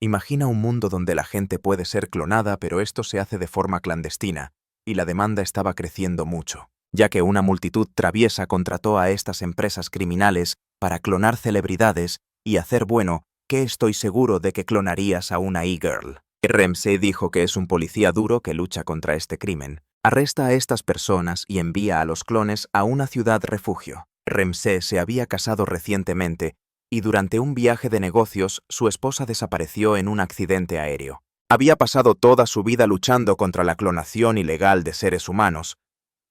Imagina un mundo donde la gente puede ser clonada, pero esto se hace de forma clandestina, y la demanda estaba creciendo mucho, ya que una multitud traviesa contrató a estas empresas criminales para clonar celebridades y hacer que estoy seguro de que clonarías a una e-girl. Ramsey dijo que es un policía duro que lucha contra este crimen. Arresta a estas personas y envía a los clones a una ciudad refugio. Ramsey se había casado recientemente y durante un viaje de negocios su esposa desapareció en un accidente aéreo. Había pasado toda su vida luchando contra la clonación ilegal de seres humanos,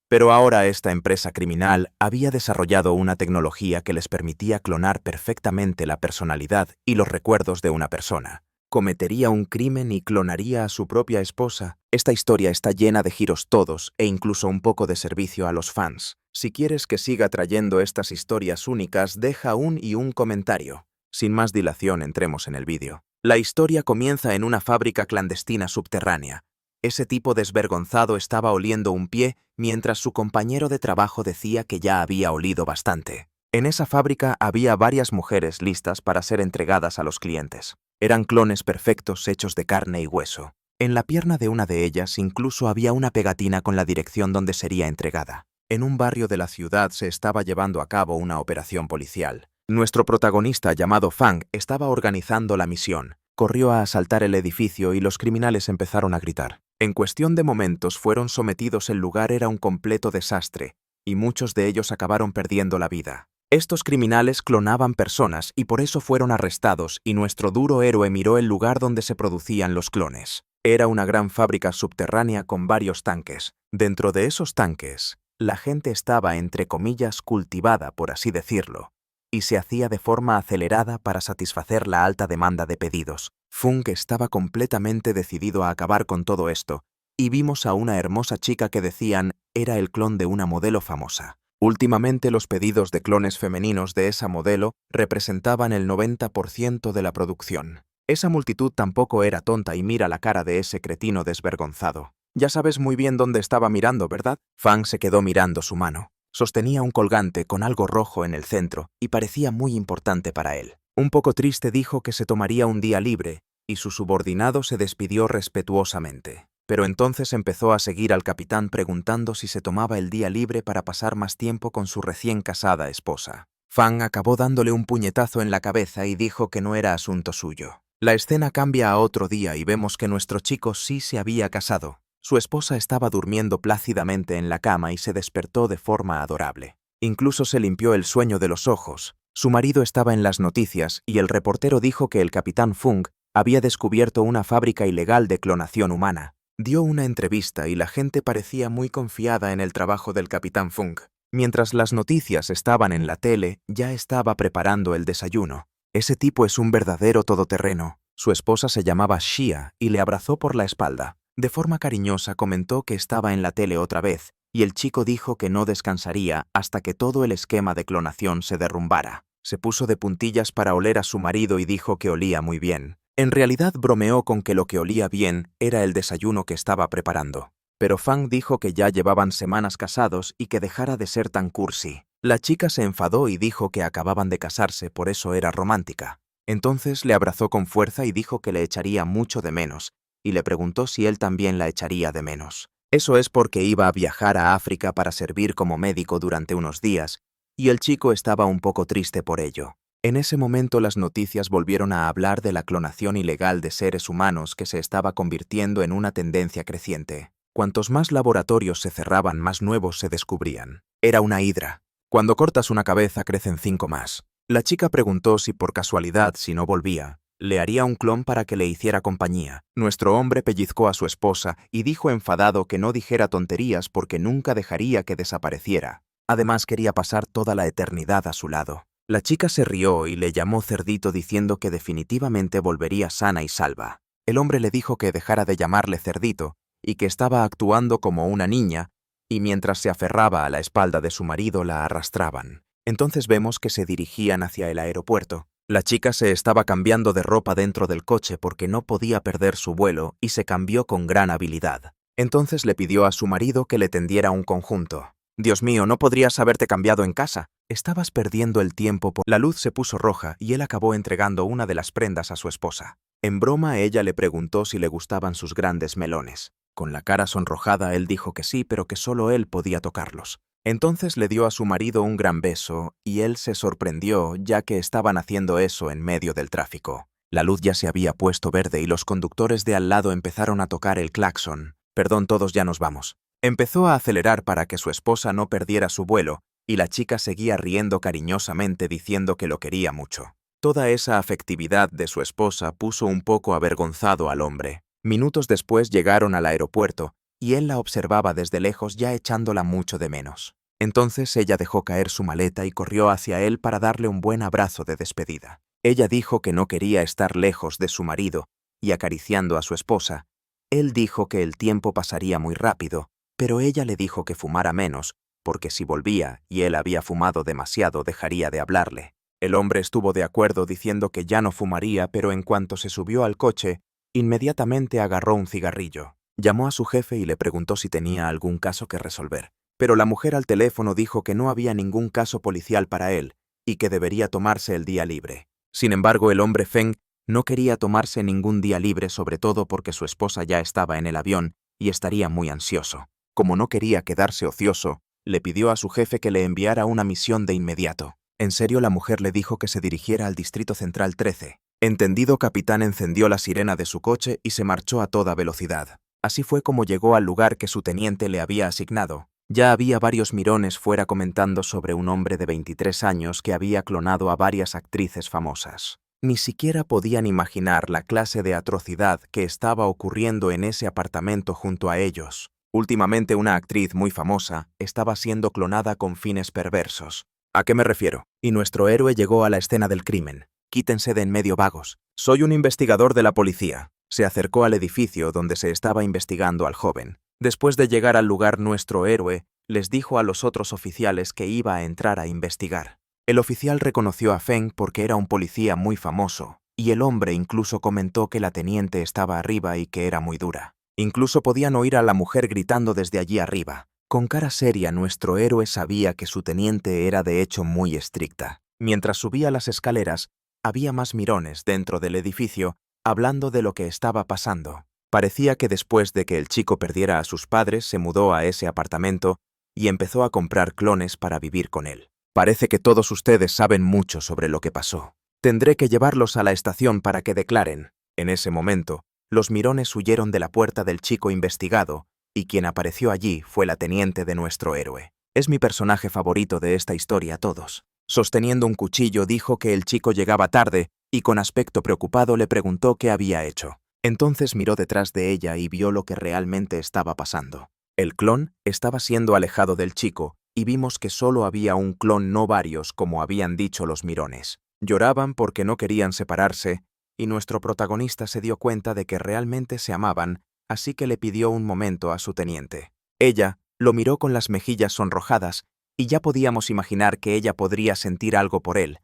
pero ahora esta empresa criminal había desarrollado una tecnología que les permitía clonar perfectamente la personalidad y los recuerdos de una persona. ¿Cometería un crimen y clonaría a su propia esposa? Esta historia está llena de giros todos e incluso un poco de servicio a los fans. Si quieres que siga trayendo estas historias únicas, deja un comentario. Sin más dilación, entremos en el vídeo. La historia comienza en una fábrica clandestina subterránea. Ese tipo desvergonzado estaba oliendo un pie mientras su compañero de trabajo decía que ya había olido bastante. En esa fábrica había varias mujeres listas para ser entregadas a los clientes. Eran clones perfectos hechos de carne y hueso. En la pierna de una de ellas incluso había una pegatina con la dirección donde sería entregada. En un barrio de la ciudad se estaba llevando a cabo una operación policial. Nuestro protagonista, llamado Fang, estaba organizando la misión. Corrió a asaltar el edificio y los criminales empezaron a gritar. En cuestión de momentos fueron sometidos. El lugar era un completo desastre, y muchos de ellos acabaron perdiendo la vida. Estos criminales clonaban personas y por eso fueron arrestados, y nuestro duro héroe miró el lugar donde se producían los clones. Era una gran fábrica subterránea con varios tanques. Dentro de esos tanques, la gente estaba, entre comillas, cultivada, por así decirlo, y se hacía de forma acelerada para satisfacer la alta demanda de pedidos. Fung estaba completamente decidido a acabar con todo esto, y vimos a una hermosa chica que decían era el clon de una modelo famosa. Últimamente los pedidos de clones femeninos de esa modelo representaban el 90% de la producción. Esa multitud tampoco era tonta y mira la cara de ese cretino desvergonzado. Ya sabes muy bien dónde estaba mirando, ¿verdad? Fang se quedó mirando su mano. Sostenía un colgante con algo rojo en el centro y parecía muy importante para él. Un poco triste dijo que se tomaría un día libre y su subordinado se despidió respetuosamente. Pero entonces empezó a seguir al capitán preguntando si se tomaba el día libre para pasar más tiempo con su recién casada esposa. Fang acabó dándole un puñetazo en la cabeza y dijo que no era asunto suyo. La escena cambia a otro día y vemos que nuestro chico sí se había casado. Su esposa estaba durmiendo plácidamente en la cama y se despertó de forma adorable. Incluso se limpió el sueño de los ojos. Su marido estaba en las noticias y el reportero dijo que el capitán Fung había descubierto una fábrica ilegal de clonación humana. Dio una entrevista y la gente parecía muy confiada en el trabajo del capitán Fung. Mientras las noticias estaban en la tele, ya estaba preparando el desayuno. Ese tipo es un verdadero todoterreno. Su esposa se llamaba Xia y le abrazó por la espalda. De forma cariñosa comentó que estaba en la tele otra vez, y el chico dijo que no descansaría hasta que todo el esquema de clonación se derrumbara. Se puso de puntillas para oler a su marido y dijo que olía muy bien. En realidad bromeó con que lo que olía bien era el desayuno que estaba preparando. Pero Fang dijo que ya llevaban semanas casados y que dejara de ser tan cursi. La chica se enfadó y dijo que acababan de casarse, por eso era romántica. Entonces le abrazó con fuerza y dijo que le echaría mucho de menos, y le preguntó si él también la echaría de menos. Eso es porque iba a viajar a África para servir como médico durante unos días, y el chico estaba un poco triste por ello. En ese momento las noticias volvieron a hablar de la clonación ilegal de seres humanos que se estaba convirtiendo en una tendencia creciente. Cuantos más laboratorios se cerraban, más nuevos se descubrían. Era una hidra. Cuando cortas una cabeza, crecen 5 más. La chica preguntó si por casualidad, si no volvía, le haría un clon para que le hiciera compañía. Nuestro hombre pellizcó a su esposa y dijo enfadado que no dijera tonterías porque nunca dejaría que desapareciera. Además quería pasar toda la eternidad a su lado. La chica se rió y le llamó cerdito diciendo que definitivamente volvería sana y salva. El hombre le dijo que dejara de llamarle cerdito y que estaba actuando como una niña, y mientras se aferraba a la espalda de su marido la arrastraban. Entonces vemos que se dirigían hacia el aeropuerto. La chica se estaba cambiando de ropa dentro del coche porque no podía perder su vuelo y se cambió con gran habilidad. Entonces le pidió a su marido que le tendiera un conjunto. «Dios mío, ¿no podrías haberte cambiado en casa? Estabas perdiendo el tiempo por... La luz se puso roja y él acabó entregando una de las prendas a su esposa. En broma, ella le preguntó si le gustaban sus grandes melones. Con la cara sonrojada, él dijo que sí, pero que solo él podía tocarlos. Entonces le dio a su marido un gran beso y él se sorprendió ya que estaban haciendo eso en medio del tráfico. La luz ya se había puesto verde y los conductores de al lado empezaron a tocar el claxon. Perdón, todos ya nos vamos. Empezó a acelerar para que su esposa no perdiera su vuelo y la chica seguía riendo cariñosamente diciendo que lo quería mucho. Toda esa afectividad de su esposa puso un poco avergonzado al hombre. Minutos después llegaron al aeropuerto y él la observaba desde lejos ya echándola mucho de menos. Entonces ella dejó caer su maleta y corrió hacia él para darle un buen abrazo de despedida. Ella dijo que no quería estar lejos de su marido y acariciando a su esposa, él dijo que el tiempo pasaría muy rápido, pero ella le dijo que fumara menos, porque si volvía y él había fumado demasiado dejaría de hablarle. El hombre estuvo de acuerdo diciendo que ya no fumaría, pero en cuanto se subió al coche, inmediatamente agarró un cigarrillo. Llamó a su jefe y le preguntó si tenía algún caso que resolver. Pero la mujer al teléfono dijo que no había ningún caso policial para él y que debería tomarse el día libre. Sin embargo, el hombre Feng no quería tomarse ningún día libre, sobre todo porque su esposa ya estaba en el avión y estaría muy ansioso. Como no quería quedarse ocioso, le pidió a su jefe que le enviara una misión de inmediato. En serio, la mujer le dijo que se dirigiera al Distrito Central 13. Entendido, capitán encendió la sirena de su coche y se marchó a toda velocidad. Así fue como llegó al lugar que su teniente le había asignado. Ya había varios mirones fuera comentando sobre un hombre de 23 años que había clonado a varias actrices famosas. Ni siquiera podían imaginar la clase de atrocidad que estaba ocurriendo en ese apartamento junto a ellos. Últimamente una actriz muy famosa estaba siendo clonada con fines perversos. ¿A qué me refiero? Y nuestro héroe llegó a la escena del crimen. Quítense de en medio, vagos. Soy un investigador de la policía. Se acercó al edificio donde se estaba investigando al joven. Después de llegar al lugar, nuestro héroe les dijo a los otros oficiales que iba a entrar a investigar. El oficial reconoció a Feng porque era un policía muy famoso, y el hombre incluso comentó que la teniente estaba arriba y que era muy dura. Incluso podían oír a la mujer gritando desde allí arriba. Con cara seria, nuestro héroe sabía que su teniente era de hecho muy estricta. Mientras subía las escaleras, había más mirones dentro del edificio hablando de lo que estaba pasando. Parecía que después de que el chico perdiera a sus padres, se mudó a ese apartamento y empezó a comprar clones para vivir con él. Parece que todos ustedes saben mucho sobre lo que pasó. Tendré que llevarlos a la estación para que declaren. En ese momento, los mirones huyeron de la puerta del chico investigado, y quien apareció allí fue la teniente de nuestro héroe. Es mi personaje favorito de esta historia, todos. Sosteniendo un cuchillo, dijo que el chico llegaba tarde y con aspecto preocupado le preguntó qué había hecho. Entonces miró detrás de ella y vio lo que realmente estaba pasando. El clon estaba siendo alejado del chico y vimos que solo había un clon, no varios, como habían dicho los mirones. Lloraban porque no querían separarse y nuestro protagonista se dio cuenta de que realmente se amaban, así que le pidió un momento a su teniente. Ella lo miró con las mejillas sonrojadas y ya podíamos imaginar que ella podría sentir algo por él,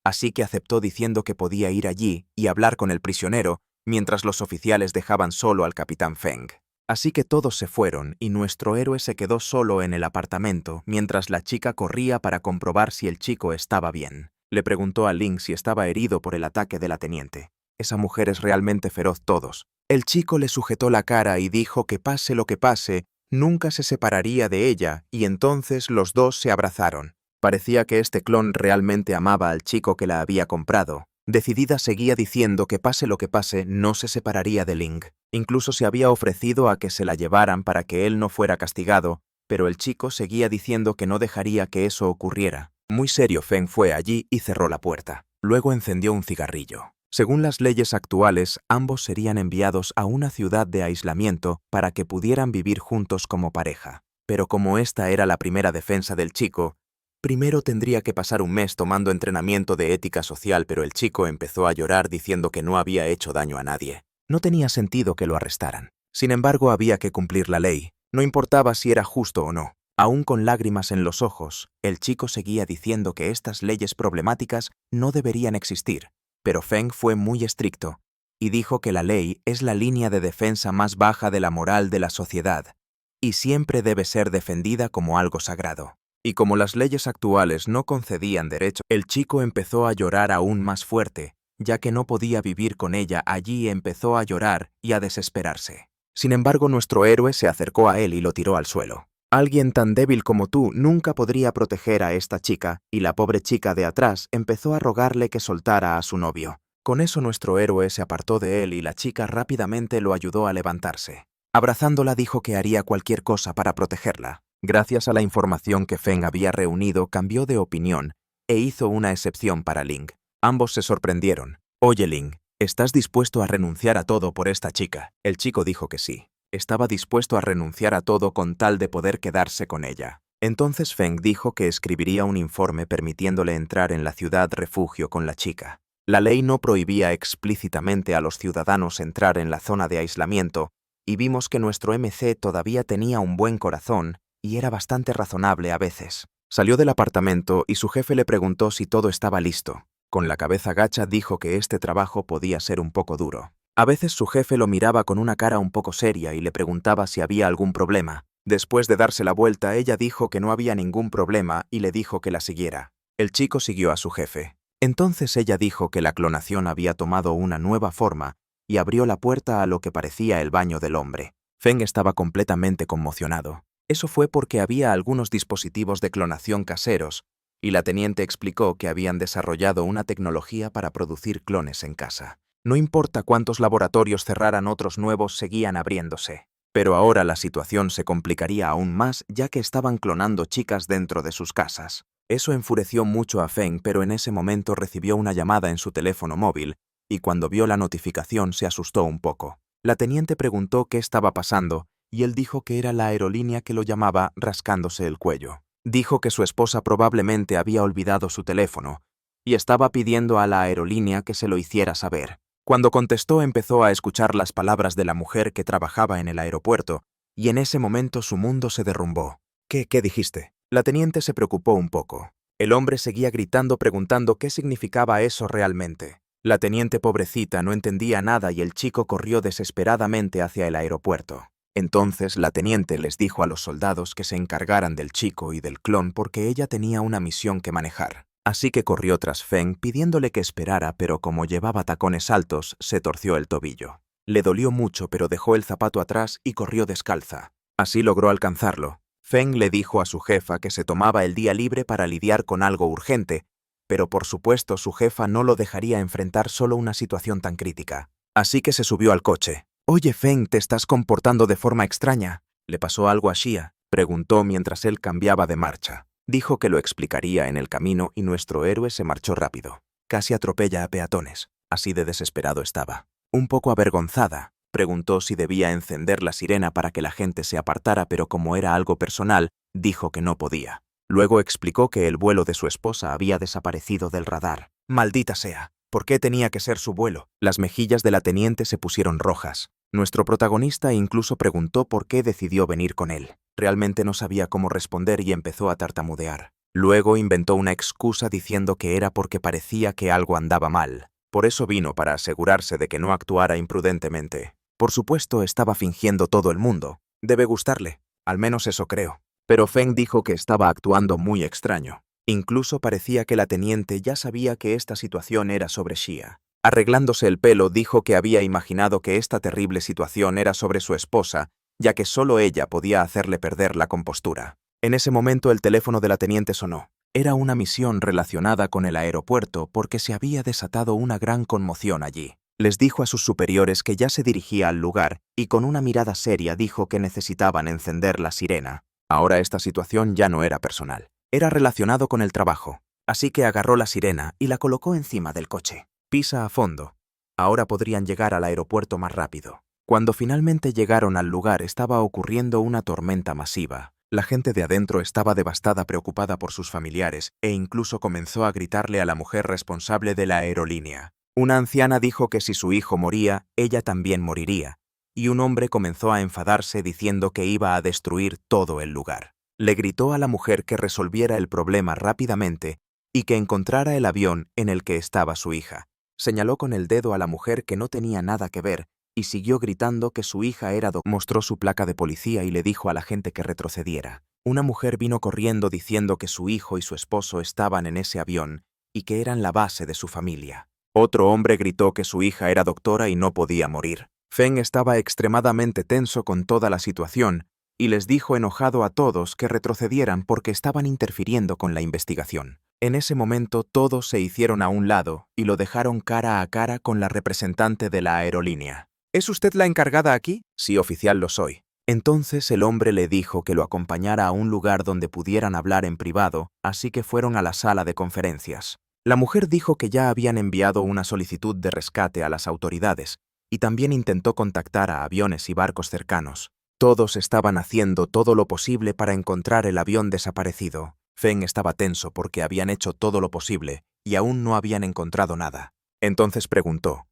así que aceptó diciendo que podía ir allí y hablar con el prisionero mientras los oficiales dejaban solo al capitán Feng. Así que todos se fueron y nuestro héroe se quedó solo en el apartamento mientras la chica corría para comprobar si el chico estaba bien. Le preguntó a Ling si estaba herido por el ataque de la teniente. Esa mujer es realmente feroz, todos. El chico le sujetó la cara y dijo que pase lo que pase, nunca se separaría de ella, y entonces los dos se abrazaron. Parecía que este clon realmente amaba al chico que la había comprado. Decidida seguía diciendo que pase lo que pase, no se separaría de Ling. Incluso se había ofrecido a que se la llevaran para que él no fuera castigado, pero el chico seguía diciendo que no dejaría que eso ocurriera. Muy serio, Feng fue allí y cerró la puerta. Luego encendió un cigarrillo. Según las leyes actuales, ambos serían enviados a una ciudad de aislamiento para que pudieran vivir juntos como pareja. Pero como esta era la primera defensa del chico, primero tendría que pasar un mes tomando entrenamiento de ética social, pero el chico empezó a llorar diciendo que no había hecho daño a nadie. No tenía sentido que lo arrestaran. Sin embargo, había que cumplir la ley. No importaba si era justo o no. Aún con lágrimas en los ojos, el chico seguía diciendo que estas leyes problemáticas no deberían existir. Pero Feng fue muy estricto y dijo que la ley es la línea de defensa más baja de la moral de la sociedad y siempre debe ser defendida como algo sagrado. Y como las leyes actuales no concedían derecho, el chico empezó a llorar aún más fuerte, ya que no podía vivir con ella allí, empezó a llorar y a desesperarse. Sin embargo, nuestro héroe se acercó a él y lo tiró al suelo. Alguien tan débil como tú nunca podría proteger a esta chica, y la pobre chica de atrás empezó a rogarle que soltara a su novio. Con eso nuestro héroe se apartó de él y la chica rápidamente lo ayudó a levantarse. Abrazándola dijo que haría cualquier cosa para protegerla. Gracias a la información que Feng había reunido, cambió de opinión e hizo una excepción para Ling. Ambos se sorprendieron. Oye, Ling, ¿estás dispuesto a renunciar a todo por esta chica? El chico dijo que sí. Estaba dispuesto a renunciar a todo con tal de poder quedarse con ella. Entonces Feng dijo que escribiría un informe permitiéndole entrar en la ciudad refugio con la chica. La ley no prohibía explícitamente a los ciudadanos entrar en la zona de aislamiento, y vimos que nuestro MC todavía tenía un buen corazón y era bastante razonable a veces. Salió del apartamento y su jefe le preguntó si todo estaba listo. Con la cabeza gacha dijo que este trabajo podía ser un poco duro. A veces su jefe lo miraba con una cara un poco seria y le preguntaba si había algún problema. Después de darse la vuelta, ella dijo que no había ningún problema y le dijo que la siguiera. El chico siguió a su jefe. Entonces ella dijo que la clonación había tomado una nueva forma y abrió la puerta a lo que parecía el baño del hombre. Feng estaba completamente conmocionado. Eso fue porque había algunos dispositivos de clonación caseros, y la teniente explicó que habían desarrollado una tecnología para producir clones en casa. No importa cuántos laboratorios cerraran, otros nuevos seguían abriéndose. Pero ahora la situación se complicaría aún más, ya que estaban clonando chicas dentro de sus casas. Eso enfureció mucho a Feng, pero en ese momento recibió una llamada en su teléfono móvil, y cuando vio la notificación se asustó un poco. La teniente preguntó qué estaba pasando, y él dijo que era la aerolínea que lo llamaba rascándose el cuello. Dijo que su esposa probablemente había olvidado su teléfono, y estaba pidiendo a la aerolínea que se lo hiciera saber. Cuando contestó empezó a escuchar las palabras de la mujer que trabajaba en el aeropuerto, y en ese momento su mundo se derrumbó. ¿Qué dijiste? La teniente se preocupó un poco. El hombre seguía gritando preguntando qué significaba eso realmente. La teniente pobrecita no entendía nada y el chico corrió desesperadamente hacia el aeropuerto. Entonces la teniente les dijo a los soldados que se encargaran del chico y del clon porque ella tenía una misión que manejar. Así que corrió tras Feng pidiéndole que esperara, pero como llevaba tacones altos, se torció el tobillo. Le dolió mucho, pero dejó el zapato atrás y corrió descalza. Así logró alcanzarlo. Feng le dijo a su jefa que se tomaba el día libre para lidiar con algo urgente, pero por supuesto su jefa no lo dejaría enfrentar solo una situación tan crítica. Así que se subió al coche. «Oye, Feng, te estás comportando de forma extraña. ¿Le pasó algo a Xia?», preguntó mientras él cambiaba de marcha. Dijo que lo explicaría en el camino y nuestro héroe se marchó rápido. Casi atropella a peatones. Así de desesperado estaba. Un poco avergonzada, preguntó si debía encender la sirena para que la gente se apartara, pero como era algo personal, dijo que no podía. Luego explicó que el vuelo de su esposa había desaparecido del radar. «Maldita sea, ¿por qué tenía que ser su vuelo?». Las mejillas de la teniente se pusieron rojas. Nuestro protagonista incluso preguntó por qué decidió venir con él. Realmente no sabía cómo responder y empezó a tartamudear. Luego inventó una excusa diciendo que era porque parecía que algo andaba mal. Por eso vino, para asegurarse de que no actuara imprudentemente. Por supuesto, estaba fingiendo todo el mundo. Debe gustarle, al menos eso creo. Pero Feng dijo que estaba actuando muy extraño. Incluso parecía que la teniente ya sabía que esta situación era sobre Xia. Arreglándose el pelo, dijo que había imaginado que esta terrible situación era sobre su esposa, ya que solo ella podía hacerle perder la compostura. En ese momento el teléfono de la teniente sonó. Era una misión relacionada con el aeropuerto porque se había desatado una gran conmoción allí. Les dijo a sus superiores que ya se dirigía al lugar y con una mirada seria dijo que necesitaban encender la sirena. Ahora esta situación ya no era personal. Era relacionado con el trabajo. Así que agarró la sirena y la colocó encima del coche. Pisa a fondo. Ahora podrían llegar al aeropuerto más rápido. Cuando finalmente llegaron al lugar estaba ocurriendo una tormenta masiva. La gente de adentro estaba devastada, preocupada por sus familiares, e incluso comenzó a gritarle a la mujer responsable de la aerolínea. Una anciana dijo que si su hijo moría, ella también moriría, y un hombre comenzó a enfadarse diciendo que iba a destruir todo el lugar. Le gritó a la mujer que resolviera el problema rápidamente y que encontrara el avión en el que estaba su hija. Señaló con el dedo a la mujer que no tenía nada que ver y siguió gritando que su hija era mostró su placa de policía y le dijo a la gente que retrocediera. Una mujer vino corriendo diciendo que su hijo y su esposo estaban en ese avión y que eran la base de su familia. Otro hombre gritó que su hija era doctora y no podía morir. Feng estaba extremadamente tenso con toda la situación y les dijo enojado a todos que retrocedieran porque estaban interfiriendo con la investigación. En ese momento todos se hicieron a un lado y lo dejaron cara a cara con la representante de la aerolínea. ¿Es usted la encargada aquí? Sí, oficial, lo soy. Entonces el hombre le dijo que lo acompañara a un lugar donde pudieran hablar en privado, así que fueron a la sala de conferencias. La mujer dijo que ya habían enviado una solicitud de rescate a las autoridades y también intentó contactar a aviones y barcos cercanos. Todos estaban haciendo todo lo posible para encontrar el avión desaparecido. Feng estaba tenso porque habían hecho todo lo posible y aún no habían encontrado nada. Entonces preguntó: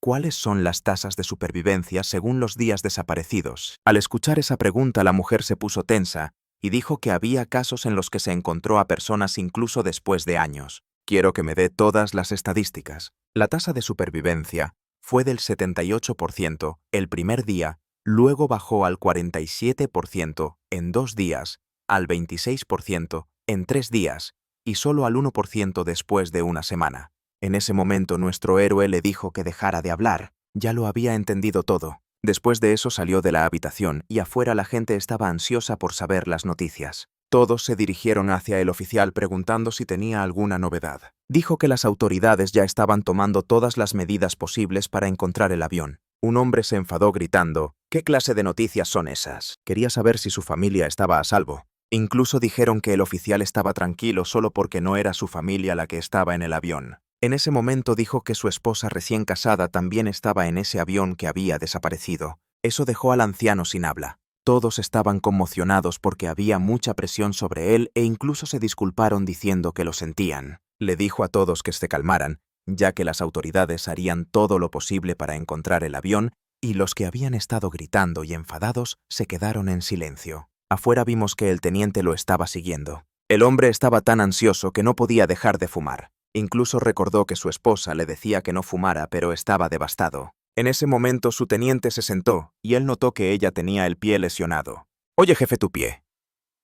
¿cuáles son las tasas de supervivencia según los días desaparecidos? Al escuchar esa pregunta, la mujer se puso tensa y dijo que había casos en los que se encontró a personas incluso después de años. Quiero que me dé todas las estadísticas. La tasa de supervivencia fue del 78% el primer día, luego bajó al 47% en 2 días, al 26% en 3 días y solo al 1% después de una semana. En ese momento nuestro héroe le dijo que dejara de hablar. Ya lo había entendido todo. Después de eso salió de la habitación y afuera la gente estaba ansiosa por saber las noticias. Todos se dirigieron hacia el oficial preguntando si tenía alguna novedad. Dijo que las autoridades ya estaban tomando todas las medidas posibles para encontrar el avión. Un hombre se enfadó gritando: ¿qué clase de noticias son esas? Quería saber si su familia estaba a salvo. Incluso dijeron que el oficial estaba tranquilo solo porque no era su familia la que estaba en el avión. En ese momento dijo que su esposa recién casada también estaba en ese avión que había desaparecido. Eso dejó al anciano sin habla. Todos estaban conmocionados porque había mucha presión sobre él e incluso se disculparon diciendo que lo sentían. Le dijo a todos que se calmaran, ya que las autoridades harían todo lo posible para encontrar el avión y los que habían estado gritando y enfadados se quedaron en silencio. Afuera vimos que el teniente lo estaba siguiendo. El hombre estaba tan ansioso que no podía dejar de fumar. Incluso recordó que su esposa le decía que no fumara, pero estaba devastado. En ese momento su teniente se sentó y él notó que ella tenía el pie lesionado. «Oye, jefe, tu pie.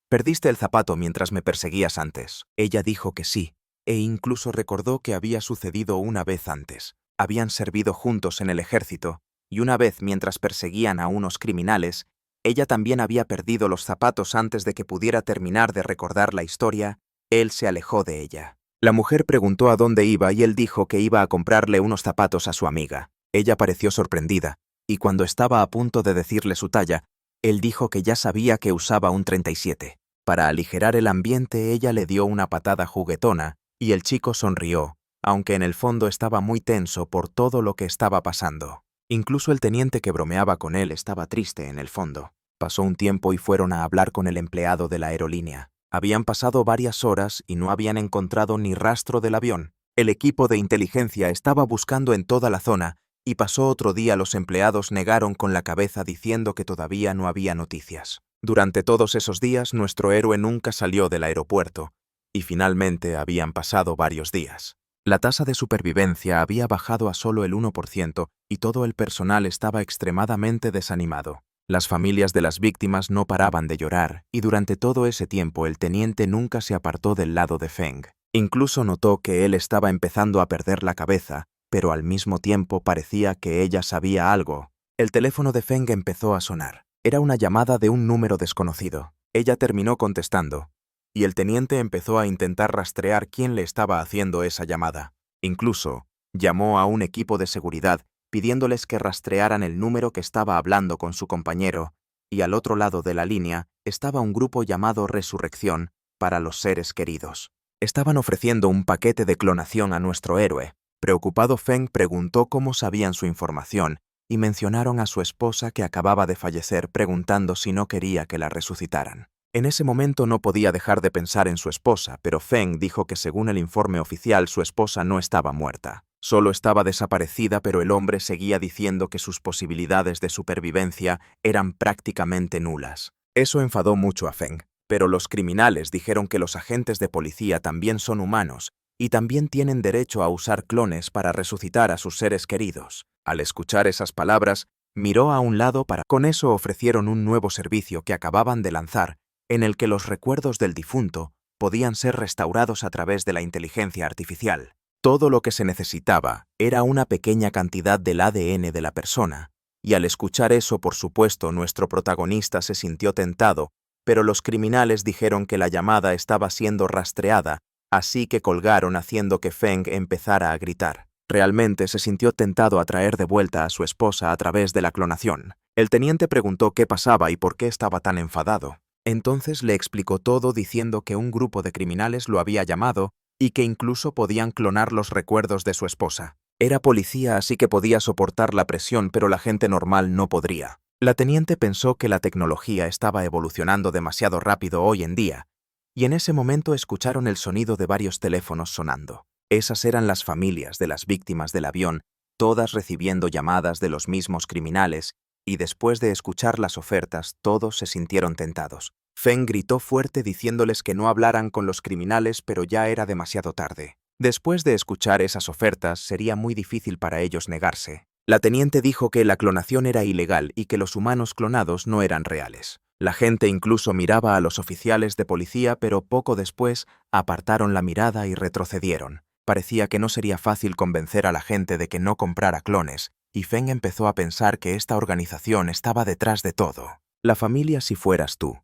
¿Perdiste el zapato mientras me perseguías antes?» Ella dijo que sí, e incluso recordó que había sucedido una vez antes. Habían servido juntos en el ejército, y una vez mientras perseguían a unos criminales, ella también había perdido los zapatos antes de que pudiera terminar de recordar la historia. Él se alejó de ella. La mujer preguntó a dónde iba y él dijo que iba a comprarle unos zapatos a su amiga. Ella pareció sorprendida, y cuando estaba a punto de decirle su talla, él dijo que ya sabía que usaba un 37. Para aligerar el ambiente, ella le dio una patada juguetona, y el chico sonrió, aunque en el fondo estaba muy tenso por todo lo que estaba pasando. Incluso el teniente que bromeaba con él estaba triste en el fondo. Pasó un tiempo y fueron a hablar con el empleado de la aerolínea. Habían pasado varias horas y no habían encontrado ni rastro del avión. El equipo de inteligencia estaba buscando en toda la zona y pasó otro día. Los empleados negaron con la cabeza diciendo que todavía no había noticias. Durante todos esos días nuestro héroe nunca salió del aeropuerto y finalmente habían pasado varios días. La tasa de supervivencia había bajado a solo el 1% y todo el personal estaba extremadamente desanimado. Las familias de las víctimas no paraban de llorar, y durante todo ese tiempo el teniente nunca se apartó del lado de Feng. Incluso notó que él estaba empezando a perder la cabeza, pero al mismo tiempo parecía que ella sabía algo. El teléfono de Feng empezó a sonar. Era una llamada de un número desconocido. Ella terminó contestando, y el teniente empezó a intentar rastrear quién le estaba haciendo esa llamada. Incluso llamó a un equipo de seguridad pidiéndoles que rastrearan el número que estaba hablando con su compañero, y al otro lado de la línea estaba un grupo llamado Resurrección para los seres queridos. Estaban ofreciendo un paquete de clonación a nuestro héroe. Preocupado, Feng preguntó cómo sabían su información y mencionaron a su esposa que acababa de fallecer preguntando si no quería que la resucitaran. En ese momento no podía dejar de pensar en su esposa, pero Feng dijo que según el informe oficial su esposa no estaba muerta. Solo estaba desaparecida, pero el hombre seguía diciendo que sus posibilidades de supervivencia eran prácticamente nulas. Eso enfadó mucho a Feng, pero los criminales dijeron que los agentes de policía también son humanos y también tienen derecho a usar clones para resucitar a sus seres queridos. Al escuchar esas palabras, miró a un lado para... Con eso ofrecieron un nuevo servicio que acababan de lanzar en el que los recuerdos del difunto podían ser restaurados a través de la inteligencia artificial. Todo lo que se necesitaba era una pequeña cantidad del ADN de la persona, y al escuchar eso, por supuesto, nuestro protagonista se sintió tentado, pero los criminales dijeron que la llamada estaba siendo rastreada, así que colgaron haciendo que Feng empezara a gritar. Realmente se sintió tentado a traer de vuelta a su esposa a través de la clonación. El teniente preguntó qué pasaba y por qué estaba tan enfadado. Entonces le explicó todo diciendo que un grupo de criminales lo había llamado y que incluso podían clonar los recuerdos de su esposa. Era policía, así que podía soportar la presión, pero la gente normal no podría. La teniente pensó que la tecnología estaba evolucionando demasiado rápido hoy en día, y en ese momento escucharon el sonido de varios teléfonos sonando. Esas eran las familias de las víctimas del avión, todas recibiendo llamadas de los mismos criminales, y después de escuchar las ofertas, todos se sintieron tentados. Feng gritó fuerte diciéndoles que no hablaran con los criminales, pero ya era demasiado tarde. Después de escuchar esas ofertas, sería muy difícil para ellos negarse. La teniente dijo que la clonación era ilegal y que los humanos clonados no eran reales. La gente incluso miraba a los oficiales de policía, pero poco después apartaron la mirada y retrocedieron. Parecía que no sería fácil convencer a la gente de que no comprara clones, y Feng empezó a pensar que esta organización estaba detrás de todo. La familia si fueras tú.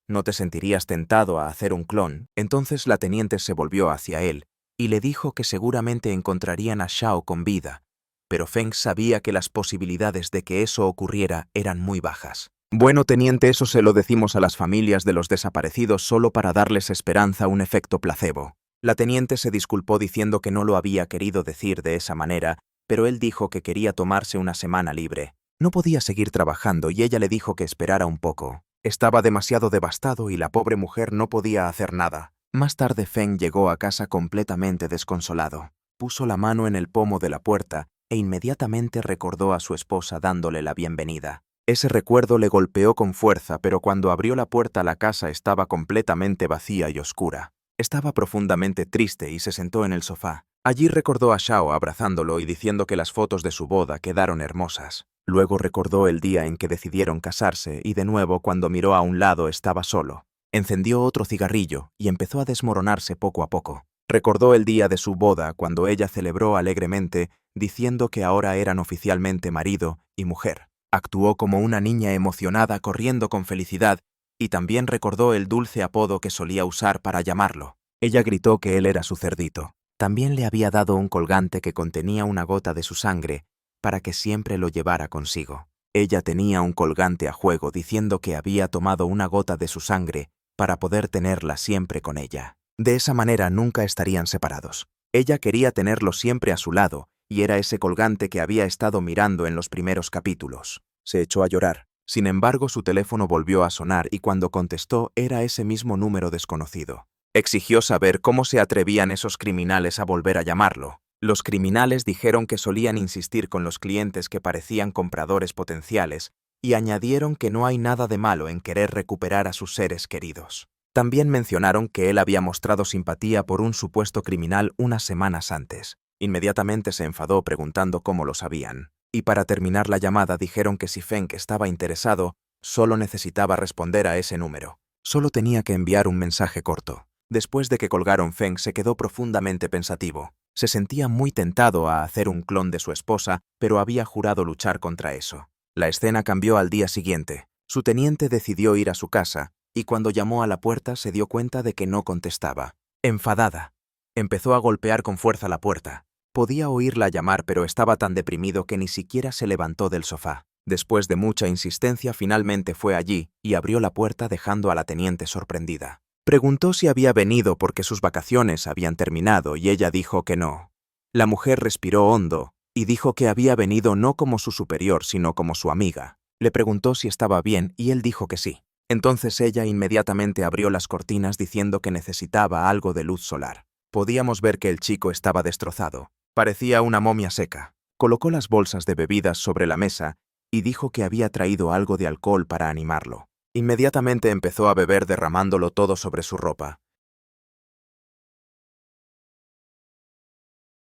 ¿No te sentirías tentado a hacer un clon? Entonces la teniente se volvió hacia él y le dijo que seguramente encontrarían a Shao con vida, pero Feng sabía que las posibilidades de que eso ocurriera eran muy bajas. Bueno, teniente, eso se lo decimos a las familias de los desaparecidos solo para darles esperanza, un efecto placebo. La teniente se disculpó diciendo que no lo había querido decir de esa manera, pero él dijo que quería tomarse una semana libre. No podía seguir trabajando y ella le dijo que esperara un poco. Estaba demasiado devastado y la pobre mujer no podía hacer nada. Más tarde Feng llegó a casa completamente desconsolado. Puso la mano en el pomo de la puerta e inmediatamente recordó a su esposa dándole la bienvenida. Ese recuerdo le golpeó con fuerza, pero cuando abrió la puerta la casa estaba completamente vacía y oscura. Estaba profundamente triste y se sentó en el sofá. Allí recordó a Shao abrazándolo y diciendo que las fotos de su boda quedaron hermosas. Luego recordó el día en que decidieron casarse y de nuevo cuando miró a un lado estaba solo. Encendió otro cigarrillo y empezó a desmoronarse poco a poco. Recordó el día de su boda cuando ella celebró alegremente diciendo que ahora eran oficialmente marido y mujer. Actuó como una niña emocionada corriendo con felicidad y también recordó el dulce apodo que solía usar para llamarlo. Ella gritó que él era su cerdito. También le había dado un colgante que contenía una gota de su sangre para que siempre lo llevara consigo. Ella tenía un colgante a juego diciendo que había tomado una gota de su sangre para poder tenerla siempre con ella. De esa manera nunca estarían separados. Ella quería tenerlo siempre a su lado y era ese colgante que había estado mirando en los primeros capítulos. Se echó a llorar. Sin embargo, su teléfono volvió a sonar y cuando contestó era ese mismo número desconocido. Exigió saber cómo se atrevían esos criminales a volver a llamarlo. Los criminales dijeron que solían insistir con los clientes que parecían compradores potenciales y añadieron que no hay nada de malo en querer recuperar a sus seres queridos. También mencionaron que él había mostrado simpatía por un supuesto criminal unas semanas antes. Inmediatamente se enfadó preguntando cómo lo sabían. Y para terminar la llamada dijeron que si Feng estaba interesado, solo necesitaba responder a ese número. Solo tenía que enviar un mensaje corto. Después de que colgaron, Feng se quedó profundamente pensativo. Se sentía muy tentado a hacer un clon de su esposa, pero había jurado luchar contra eso. La escena cambió al día siguiente. Su teniente decidió ir a su casa, y cuando llamó a la puerta se dio cuenta de que no contestaba. Enfadada, empezó a golpear con fuerza la puerta. Podía oírla llamar, pero estaba tan deprimido que ni siquiera se levantó del sofá. Después de mucha insistencia, finalmente fue allí y abrió la puerta dejando a la teniente sorprendida. Preguntó si había venido porque sus vacaciones habían terminado y ella dijo que no. La mujer respiró hondo y dijo que había venido no como su superior, sino como su amiga. Le preguntó si estaba bien y él dijo que sí. Entonces ella inmediatamente abrió las cortinas diciendo que necesitaba algo de luz solar. Podíamos ver que el chico estaba destrozado. Parecía una momia seca. Colocó las bolsas de bebidas sobre la mesa y dijo que había traído algo de alcohol para animarlo. Inmediatamente empezó a beber derramándolo todo sobre su ropa.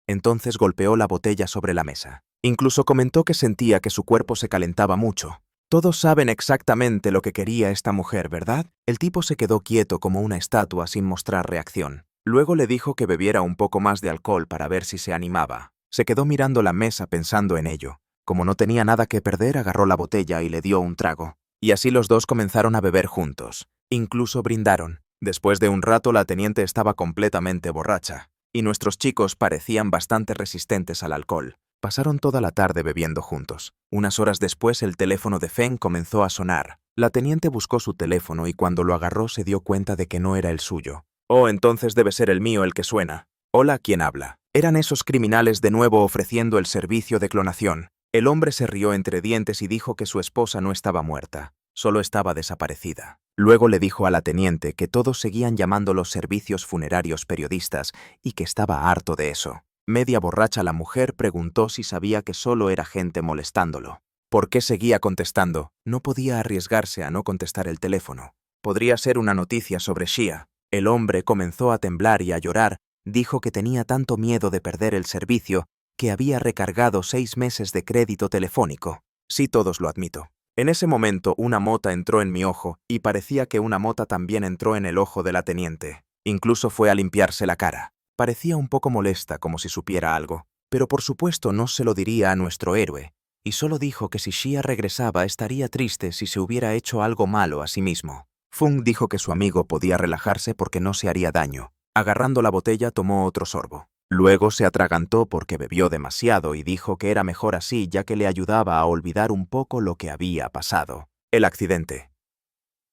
Entonces golpeó la botella sobre la mesa. Incluso comentó que sentía que su cuerpo se calentaba mucho. Todos saben exactamente lo que quería esta mujer, ¿verdad? El tipo se quedó quieto como una estatua sin mostrar reacción. Luego le dijo que bebiera un poco más de alcohol para ver si se animaba. Se quedó mirando la mesa pensando en ello. Como no tenía nada que perder, agarró la botella y le dio un trago. Y así los dos comenzaron a beber juntos. Incluso brindaron. Después de un rato, la teniente estaba completamente borracha, y nuestros chicos parecían bastante resistentes al alcohol. Pasaron toda la tarde bebiendo juntos. Unas horas después, el teléfono de Feng comenzó a sonar. La teniente buscó su teléfono y cuando lo agarró se dio cuenta de que no era el suyo. «Oh, entonces debe ser el mío el que suena. Hola, ¿quién habla?» Eran esos criminales de nuevo ofreciendo el servicio de clonación. El hombre se rió entre dientes y dijo que su esposa no estaba muerta, solo estaba desaparecida. Luego le dijo a la teniente que todos seguían llamando los servicios funerarios periodistas y que estaba harto de eso. Media borracha la mujer preguntó si sabía que solo era gente molestándolo. ¿Por qué seguía contestando? No podía arriesgarse a no contestar el teléfono. Podría ser una noticia sobre Shia. El hombre comenzó a temblar y a llorar. Dijo que tenía tanto miedo de perder el servicio que había recargado 6 meses de crédito telefónico. Sí, todos lo admito. En ese momento una mota entró en mi ojo y parecía que una mota también entró en el ojo de la teniente. Incluso fue a limpiarse la cara. Parecía un poco molesta, como si supiera algo. Pero por supuesto no se lo diría a nuestro héroe, y solo dijo que si Shia regresaba estaría triste si se hubiera hecho algo malo a sí mismo. Fung dijo que su amigo podía relajarse porque no se haría daño. Agarrando la botella tomó otro sorbo. Luego se atragantó porque bebió demasiado y dijo que era mejor así ya que le ayudaba a olvidar un poco lo que había pasado. El accidente.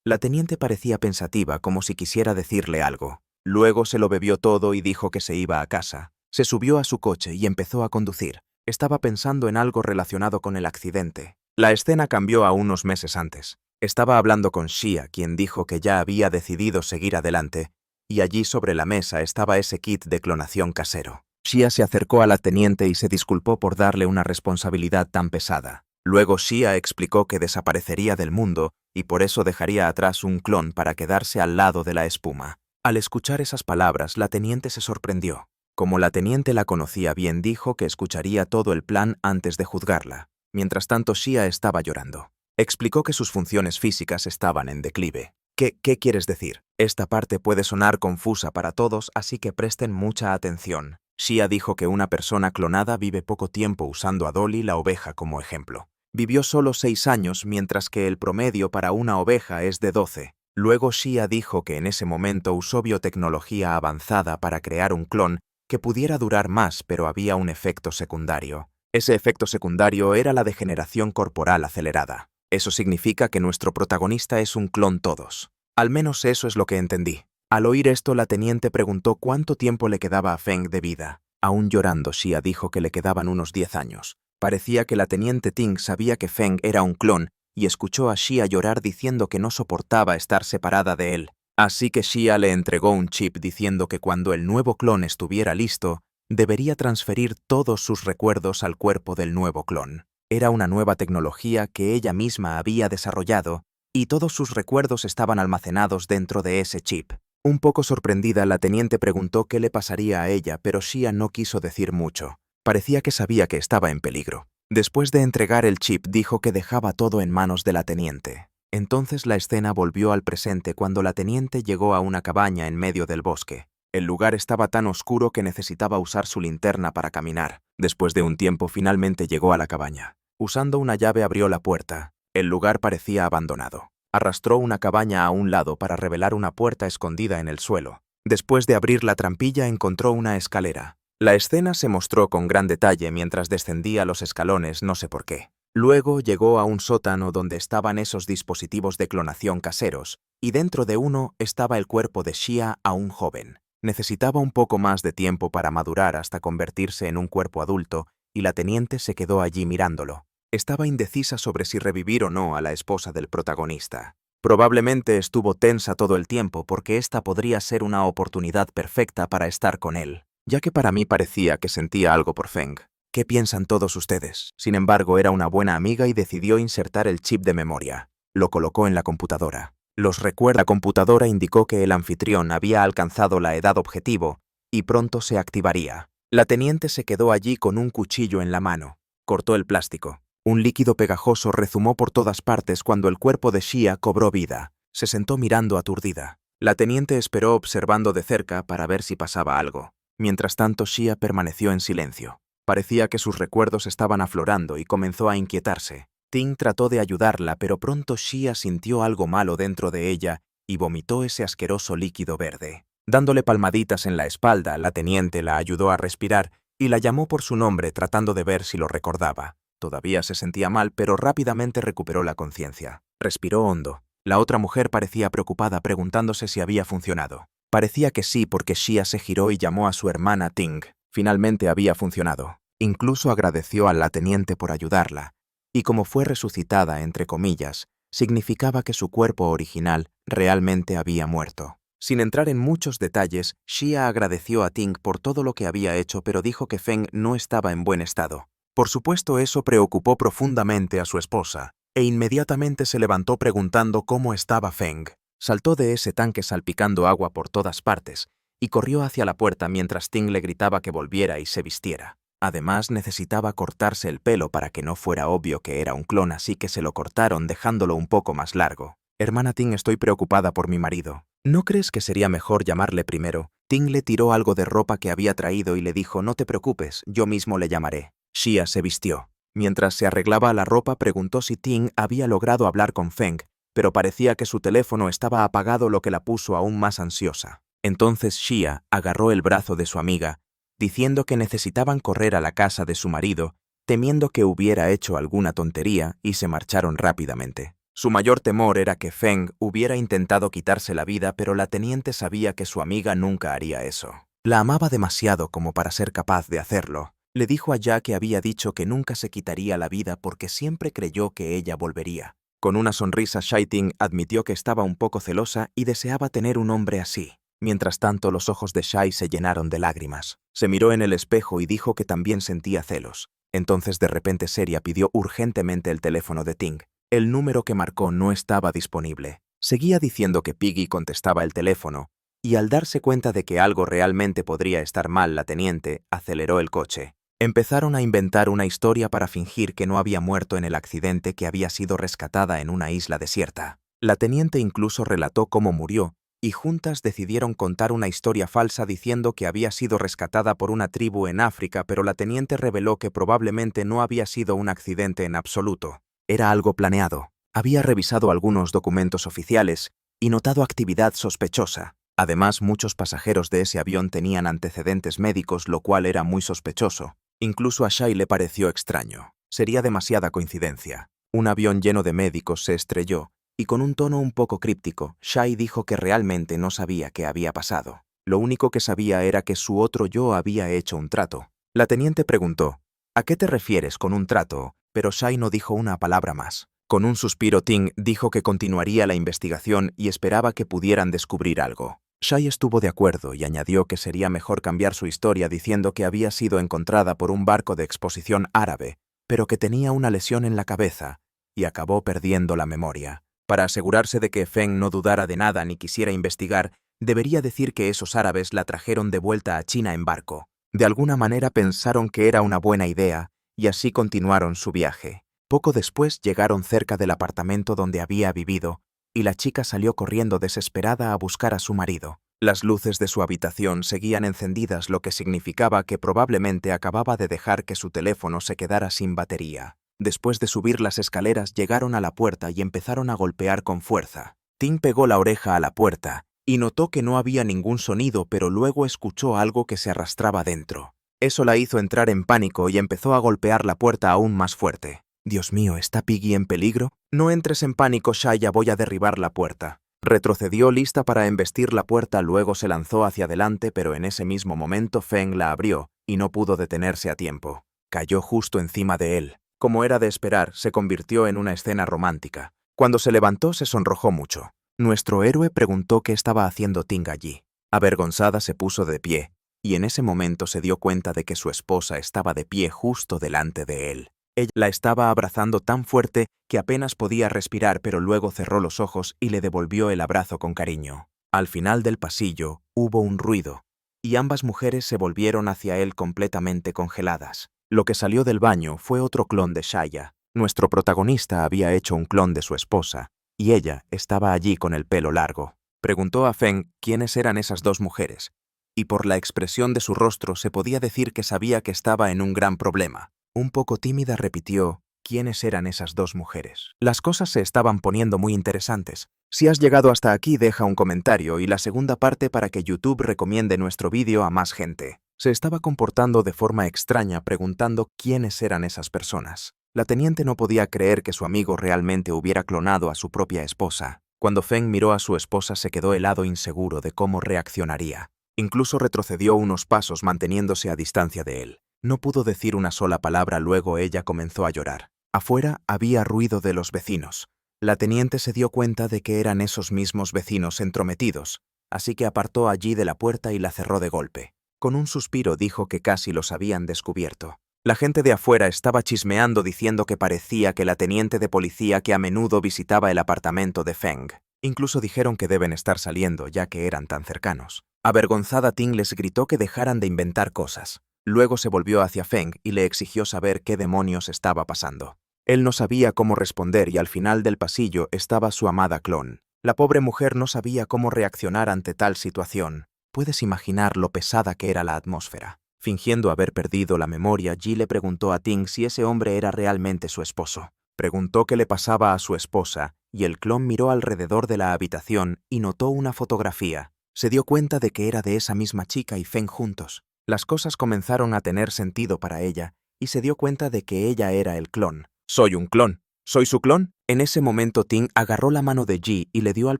La teniente parecía pensativa como si quisiera decirle algo. Luego se lo bebió todo y dijo que se iba a casa. Se subió a su coche y empezó a conducir. Estaba pensando en algo relacionado con el accidente. La escena cambió a unos meses antes. Estaba hablando con Shia, quien dijo que ya había decidido seguir adelante, y allí sobre la mesa estaba ese kit de clonación casero. Shia se acercó a la teniente y se disculpó por darle una responsabilidad tan pesada. Luego Shia explicó que desaparecería del mundo y por eso dejaría atrás un clon para quedarse al lado de la espuma. Al escuchar esas palabras, la teniente se sorprendió. Como la teniente la conocía bien, dijo que escucharía todo el plan antes de juzgarla. Mientras tanto, Shia estaba llorando. Explicó que sus funciones físicas estaban en declive. ¿Qué quieres decir? Esta parte puede sonar confusa para todos, así que presten mucha atención. Shia dijo que una persona clonada vive poco tiempo usando a Dolly la oveja como ejemplo. Vivió solo 6 años, mientras que el promedio para una oveja es de 12. Luego Shia dijo que en ese momento usó biotecnología avanzada para crear un clon que pudiera durar más, pero había un efecto secundario. Ese efecto secundario era la degeneración corporal acelerada. Eso significa que nuestro protagonista es un clon todos. Al menos eso es lo que entendí. Al oír esto, la teniente preguntó cuánto tiempo le quedaba a Feng de vida. Aún llorando, Shia dijo que le quedaban unos 10 años. Parecía que la teniente Ting sabía que Feng era un clon y escuchó a Shia llorar diciendo que no soportaba estar separada de él. Así que Shia le entregó un chip diciendo que cuando el nuevo clon estuviera listo, debería transferir todos sus recuerdos al cuerpo del nuevo clon. Era una nueva tecnología que ella misma había desarrollado y todos sus recuerdos estaban almacenados dentro de ese chip. Un poco sorprendida, la teniente preguntó qué le pasaría a ella, pero Shia no quiso decir mucho. Parecía que sabía que estaba en peligro. Después de entregar el chip, dijo que dejaba todo en manos de la teniente. Entonces la escena volvió al presente cuando la teniente llegó a una cabaña en medio del bosque. El lugar estaba tan oscuro que necesitaba usar su linterna para caminar. Después de un tiempo, finalmente llegó a la cabaña. Usando una llave abrió la puerta. El lugar parecía abandonado. Arrastró una cabaña a un lado para revelar una puerta escondida en el suelo. Después de abrir la trampilla, encontró una escalera. La escena se mostró con gran detalle mientras descendía los escalones, no sé por qué. Luego llegó a un sótano donde estaban esos dispositivos de clonación caseros, y dentro de uno estaba el cuerpo de Shia aún joven. Necesitaba un poco más de tiempo para madurar hasta convertirse en un cuerpo adulto, y la teniente se quedó allí mirándolo. Estaba indecisa sobre si revivir o no a la esposa del protagonista. Probablemente estuvo tensa todo el tiempo porque esta podría ser una oportunidad perfecta para estar con él, ya que para mí parecía que sentía algo por Feng. ¿Qué piensan todos ustedes? Sin embargo, era una buena amiga y decidió insertar el chip de memoria. Lo colocó en la computadora. Los recuerdos. La computadora indicó que el anfitrión había alcanzado la edad objetivo y pronto se activaría. La teniente se quedó allí con un cuchillo en la mano. Cortó el plástico. Un líquido pegajoso rezumó por todas partes cuando el cuerpo de Xia cobró vida. Se sentó mirando aturdida. La teniente esperó observando de cerca para ver si pasaba algo. Mientras tanto, Xia permaneció en silencio. Parecía que sus recuerdos estaban aflorando y comenzó a inquietarse. Ting trató de ayudarla, pero pronto Xia sintió algo malo dentro de ella y vomitó ese asqueroso líquido verde. Dándole palmaditas en la espalda, la teniente la ayudó a respirar y la llamó por su nombre tratando de ver si lo recordaba. Todavía se sentía mal, pero rápidamente recuperó la conciencia. Respiró hondo. La otra mujer parecía preocupada preguntándose si había funcionado. Parecía que sí, porque Xia se giró y llamó a su hermana Ting. Finalmente había funcionado. Incluso agradeció a la teniente por ayudarla. Y como fue resucitada, entre comillas, significaba que su cuerpo original realmente había muerto. Sin entrar en muchos detalles, Xia agradeció a Ting por todo lo que había hecho, pero dijo que Feng no estaba en buen estado. Por supuesto, eso preocupó profundamente a su esposa, e inmediatamente se levantó preguntando cómo estaba Feng. Saltó de ese tanque salpicando agua por todas partes y corrió hacia la puerta mientras Ting le gritaba que volviera y se vistiera. Además, necesitaba cortarse el pelo para que no fuera obvio que era un clon, así que se lo cortaron dejándolo un poco más largo. Hermana Ting, estoy preocupada por mi marido. ¿No crees que sería mejor llamarle primero? Ting le tiró algo de ropa que había traído y le dijo, no te preocupes, yo mismo le llamaré. Xia se vistió. Mientras se arreglaba la ropa, preguntó si Ting había logrado hablar con Feng, pero parecía que su teléfono estaba apagado, lo que la puso aún más ansiosa. Entonces Xia agarró el brazo de su amiga, diciendo que necesitaban correr a la casa de su marido, temiendo que hubiera hecho alguna tontería, y se marcharon rápidamente. Su mayor temor era que Feng hubiera intentado quitarse la vida, pero la teniente sabía que su amiga nunca haría eso. La amaba demasiado como para ser capaz de hacerlo. Le dijo a Ya que había dicho que nunca se quitaría la vida porque siempre creyó que ella volvería. Con una sonrisa, Shai Ting admitió que estaba un poco celosa y deseaba tener un hombre así. Mientras tanto, los ojos de Shai se llenaron de lágrimas. Se miró en el espejo y dijo que también sentía celos. Entonces, de repente seria, pidió urgentemente el teléfono de Ting. El número que marcó no estaba disponible. Seguía diciendo que Piggy contestaba el teléfono, y al darse cuenta de que algo realmente podría estar mal, la teniente aceleró el coche. Empezaron a inventar una historia para fingir que no había muerto en el accidente, que había sido rescatada en una isla desierta. La teniente incluso relató cómo murió, y juntas decidieron contar una historia falsa diciendo que había sido rescatada por una tribu en África, pero la teniente reveló que probablemente no había sido un accidente en absoluto. Era algo planeado. Había revisado algunos documentos oficiales y notado actividad sospechosa. Además, muchos pasajeros de ese avión tenían antecedentes médicos, lo cual era muy sospechoso. Incluso a Shai le pareció extraño. Sería demasiada coincidencia. Un avión lleno de médicos se estrelló, y con un tono un poco críptico, Shai dijo que realmente no sabía qué había pasado. Lo único que sabía era que su otro yo había hecho un trato. La teniente preguntó, ¿a qué te refieres con un trato? Pero Shai no dijo una palabra más. Con un suspiro, Ting dijo que continuaría la investigación y esperaba que pudieran descubrir algo. Shai estuvo de acuerdo y añadió que sería mejor cambiar su historia diciendo que había sido encontrada por un barco de exposición árabe, pero que tenía una lesión en la cabeza y acabó perdiendo la memoria. Para asegurarse de que Feng no dudara de nada ni quisiera investigar, debería decir que esos árabes la trajeron de vuelta a China en barco. De alguna manera pensaron que era una buena idea y así continuaron su viaje. Poco después llegaron cerca del apartamento donde había vivido, y la chica salió corriendo desesperada a buscar a su marido. Las luces de su habitación seguían encendidas, lo que significaba que probablemente acababa de dejar que su teléfono se quedara sin batería. Después de subir las escaleras, llegaron a la puerta y empezaron a golpear con fuerza. Ting pegó la oreja a la puerta y notó que no había ningún sonido, pero luego escuchó algo que se arrastraba dentro. Eso la hizo entrar en pánico y empezó a golpear la puerta aún más fuerte. «Dios mío, ¿está Piggy en peligro? No entres en pánico, Shaya, voy a derribar la puerta». Retrocedió lista para embestir la puerta, luego se lanzó hacia adelante, pero en ese mismo momento Feng la abrió y no pudo detenerse a tiempo. Cayó justo encima de él. Como era de esperar, se convirtió en una escena romántica. Cuando se levantó, se sonrojó mucho. Nuestro héroe preguntó qué estaba haciendo Ting allí. Avergonzada se puso de pie, y en ese momento se dio cuenta de que su esposa estaba de pie justo delante de él. Ella la estaba abrazando tan fuerte que apenas podía respirar, pero luego cerró los ojos y le devolvió el abrazo con cariño. Al final del pasillo hubo un ruido, y ambas mujeres se volvieron hacia él completamente congeladas. Lo que salió del baño fue otro clon de Shaya. Nuestro protagonista había hecho un clon de su esposa, y ella estaba allí con el pelo largo. Preguntó a Feng quiénes eran esas dos mujeres, y por la expresión de su rostro se podía decir que sabía que estaba en un gran problema. Un poco tímida repitió quiénes eran esas dos mujeres. Las cosas se estaban poniendo muy interesantes. Si has llegado hasta aquí, deja un comentario y la segunda parte para que YouTube recomiende nuestro vídeo a más gente. Se estaba comportando de forma extraña preguntando quiénes eran esas personas. La teniente no podía creer que su amigo realmente hubiera clonado a su propia esposa. Cuando Feng miró a su esposa se quedó helado, inseguro de cómo reaccionaría. Incluso retrocedió unos pasos manteniéndose a distancia de él. No pudo decir una sola palabra, luego ella comenzó a llorar. Afuera había ruido de los vecinos. La teniente se dio cuenta de que eran esos mismos vecinos entrometidos, así que apartó allí de la puerta y la cerró de golpe. Con un suspiro dijo que casi los habían descubierto. La gente de afuera estaba chismeando diciendo que parecía que la teniente de policía que a menudo visitaba el apartamento de Feng. Incluso dijeron que deben estar saliendo ya que eran tan cercanos. Avergonzada, Ting les gritó que dejaran de inventar cosas. Luego se volvió hacia Feng y le exigió saber qué demonios estaba pasando. Él no sabía cómo responder y al final del pasillo estaba su amada clon. La pobre mujer no sabía cómo reaccionar ante tal situación. Puedes imaginar lo pesada que era la atmósfera. Fingiendo haber perdido la memoria, Ji le preguntó a Ting si ese hombre era realmente su esposo. Preguntó qué le pasaba a su esposa y el clon miró alrededor de la habitación y notó una fotografía. Se dio cuenta de que era de esa misma chica y Feng juntos. Las cosas comenzaron a tener sentido para ella y se dio cuenta de que ella era el clon. «Soy un clon. ¿Soy su clon?» En ese momento Ting agarró la mano de Ji y le dio al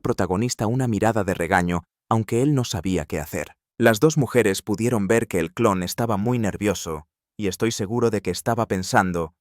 protagonista una mirada de regaño, aunque él no sabía qué hacer. Las dos mujeres pudieron ver que el clon estaba muy nervioso y estoy seguro de que estaba pensando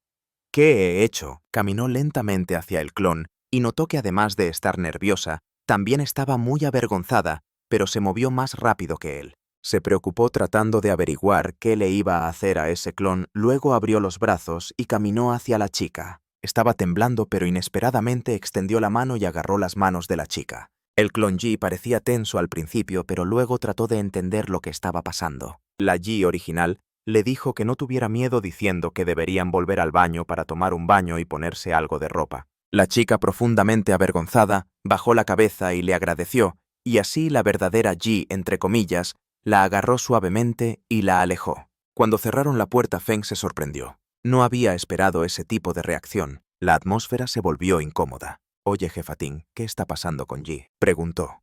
«¿Qué he hecho?». Caminó lentamente hacia el clon y notó que además de estar nerviosa, también estaba muy avergonzada, pero se movió más rápido que él. Se preocupó tratando de averiguar qué le iba a hacer a ese clon, luego abrió los brazos y caminó hacia la chica. Estaba temblando, pero inesperadamente extendió la mano y agarró las manos de la chica. El clon Ji parecía tenso al principio, pero luego trató de entender lo que estaba pasando. La Ji original le dijo que no tuviera miedo diciendo que deberían volver al baño para tomar un baño y ponerse algo de ropa. La chica, profundamente avergonzada, bajó la cabeza y le agradeció, y así la verdadera Ji, entre comillas, la agarró suavemente y la alejó. Cuando cerraron la puerta, Feng se sorprendió. No había esperado ese tipo de reacción. La atmósfera se volvió incómoda. «Oye, jefa Ting, ¿qué está pasando con Ji?», preguntó.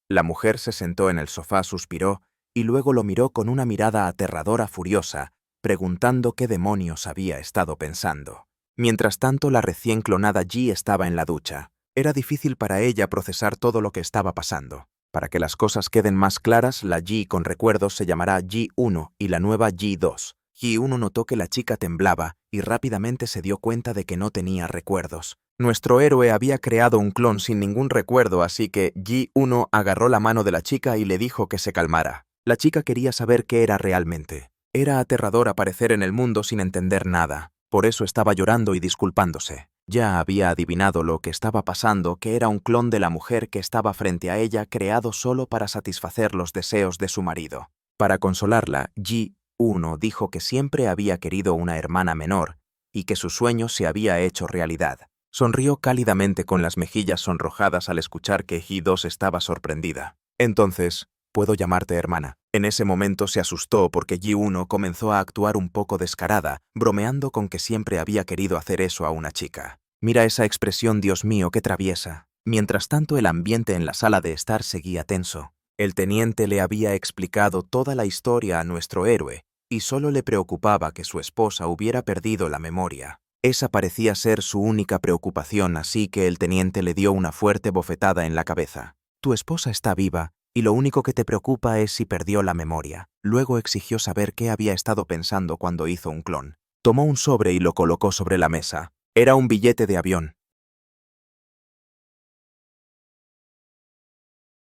La mujer se sentó en el sofá, suspiró y luego lo miró con una mirada aterradora, furiosa, preguntando qué demonios había estado pensando. Mientras tanto, la recién clonada Ji estaba en la ducha. Era difícil para ella procesar todo lo que estaba pasando. Para que las cosas queden más claras, la Ji con recuerdos se llamará Ji-1 y la nueva Ji-2. Ji-1 notó que la chica temblaba y rápidamente se dio cuenta de que no tenía recuerdos. Nuestro héroe había creado un clon sin ningún recuerdo, así que Ji-1 agarró la mano de la chica y le dijo que se calmara. La chica quería saber qué era realmente. Era aterrador aparecer en el mundo sin entender nada. Por eso estaba llorando y disculpándose. Ya había adivinado lo que estaba pasando, que era un clon de la mujer que estaba frente a ella, creado solo para satisfacer los deseos de su marido. Para consolarla, Ji-1 dijo que siempre había querido una hermana menor y que su sueño se había hecho realidad. Sonrió cálidamente con las mejillas sonrojadas al escuchar que Ji-2 estaba sorprendida. «Entonces, ¿puedo llamarte hermana?». En ese momento se asustó porque Ji-1 comenzó a actuar un poco descarada, bromeando con que siempre había querido hacer eso a una chica. «Mira esa expresión, Dios mío, qué traviesa». Mientras tanto, el ambiente en la sala de estar seguía tenso. El teniente le había explicado toda la historia a nuestro héroe y solo le preocupaba que su esposa hubiera perdido la memoria. Esa parecía ser su única preocupación, así que el teniente le dio una fuerte bofetada en la cabeza. «Tu esposa está viva y lo único que te preocupa es si perdió la memoria». Luego exigió saber qué había estado pensando cuando hizo un clon. Tomó un sobre y lo colocó sobre la mesa. Era un billete de avión.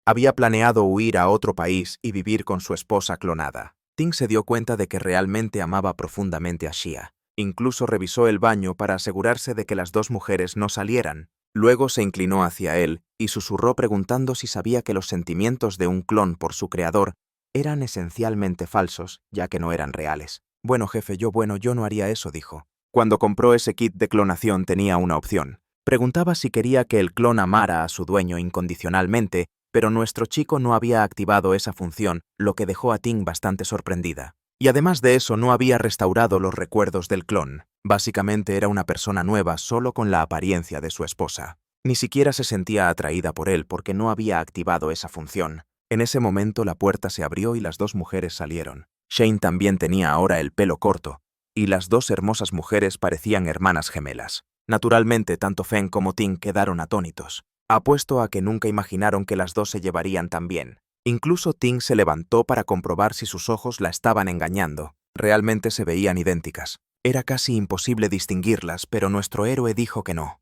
Había planeado huir a otro país y vivir con su esposa clonada. Ting se dio cuenta de que realmente amaba profundamente a Xia. Incluso revisó el baño para asegurarse de que las dos mujeres no salieran. Luego se inclinó hacia él y susurró preguntando si sabía que los sentimientos de un clon por su creador eran esencialmente falsos, ya que no eran reales. Bueno, jefe, yo no haría eso», dijo. Cuando compró ese kit de clonación tenía una opción. Preguntaba si quería que el clon amara a su dueño incondicionalmente, pero nuestro chico no había activado esa función, lo que dejó a Ting bastante sorprendida. Y además de eso no había restaurado los recuerdos del clon. Básicamente era una persona nueva solo con la apariencia de su esposa. Ni siquiera se sentía atraída por él porque no había activado esa función. En ese momento la puerta se abrió y las dos mujeres salieron. Shane también tenía ahora el pelo corto, y las dos hermosas mujeres parecían hermanas gemelas. Naturalmente, tanto Feng como Ting quedaron atónitos. Apuesto a que nunca imaginaron que las dos se llevarían tan bien. Incluso Ting se levantó para comprobar si sus ojos la estaban engañando. Realmente se veían idénticas. Era casi imposible distinguirlas, pero nuestro héroe dijo que no.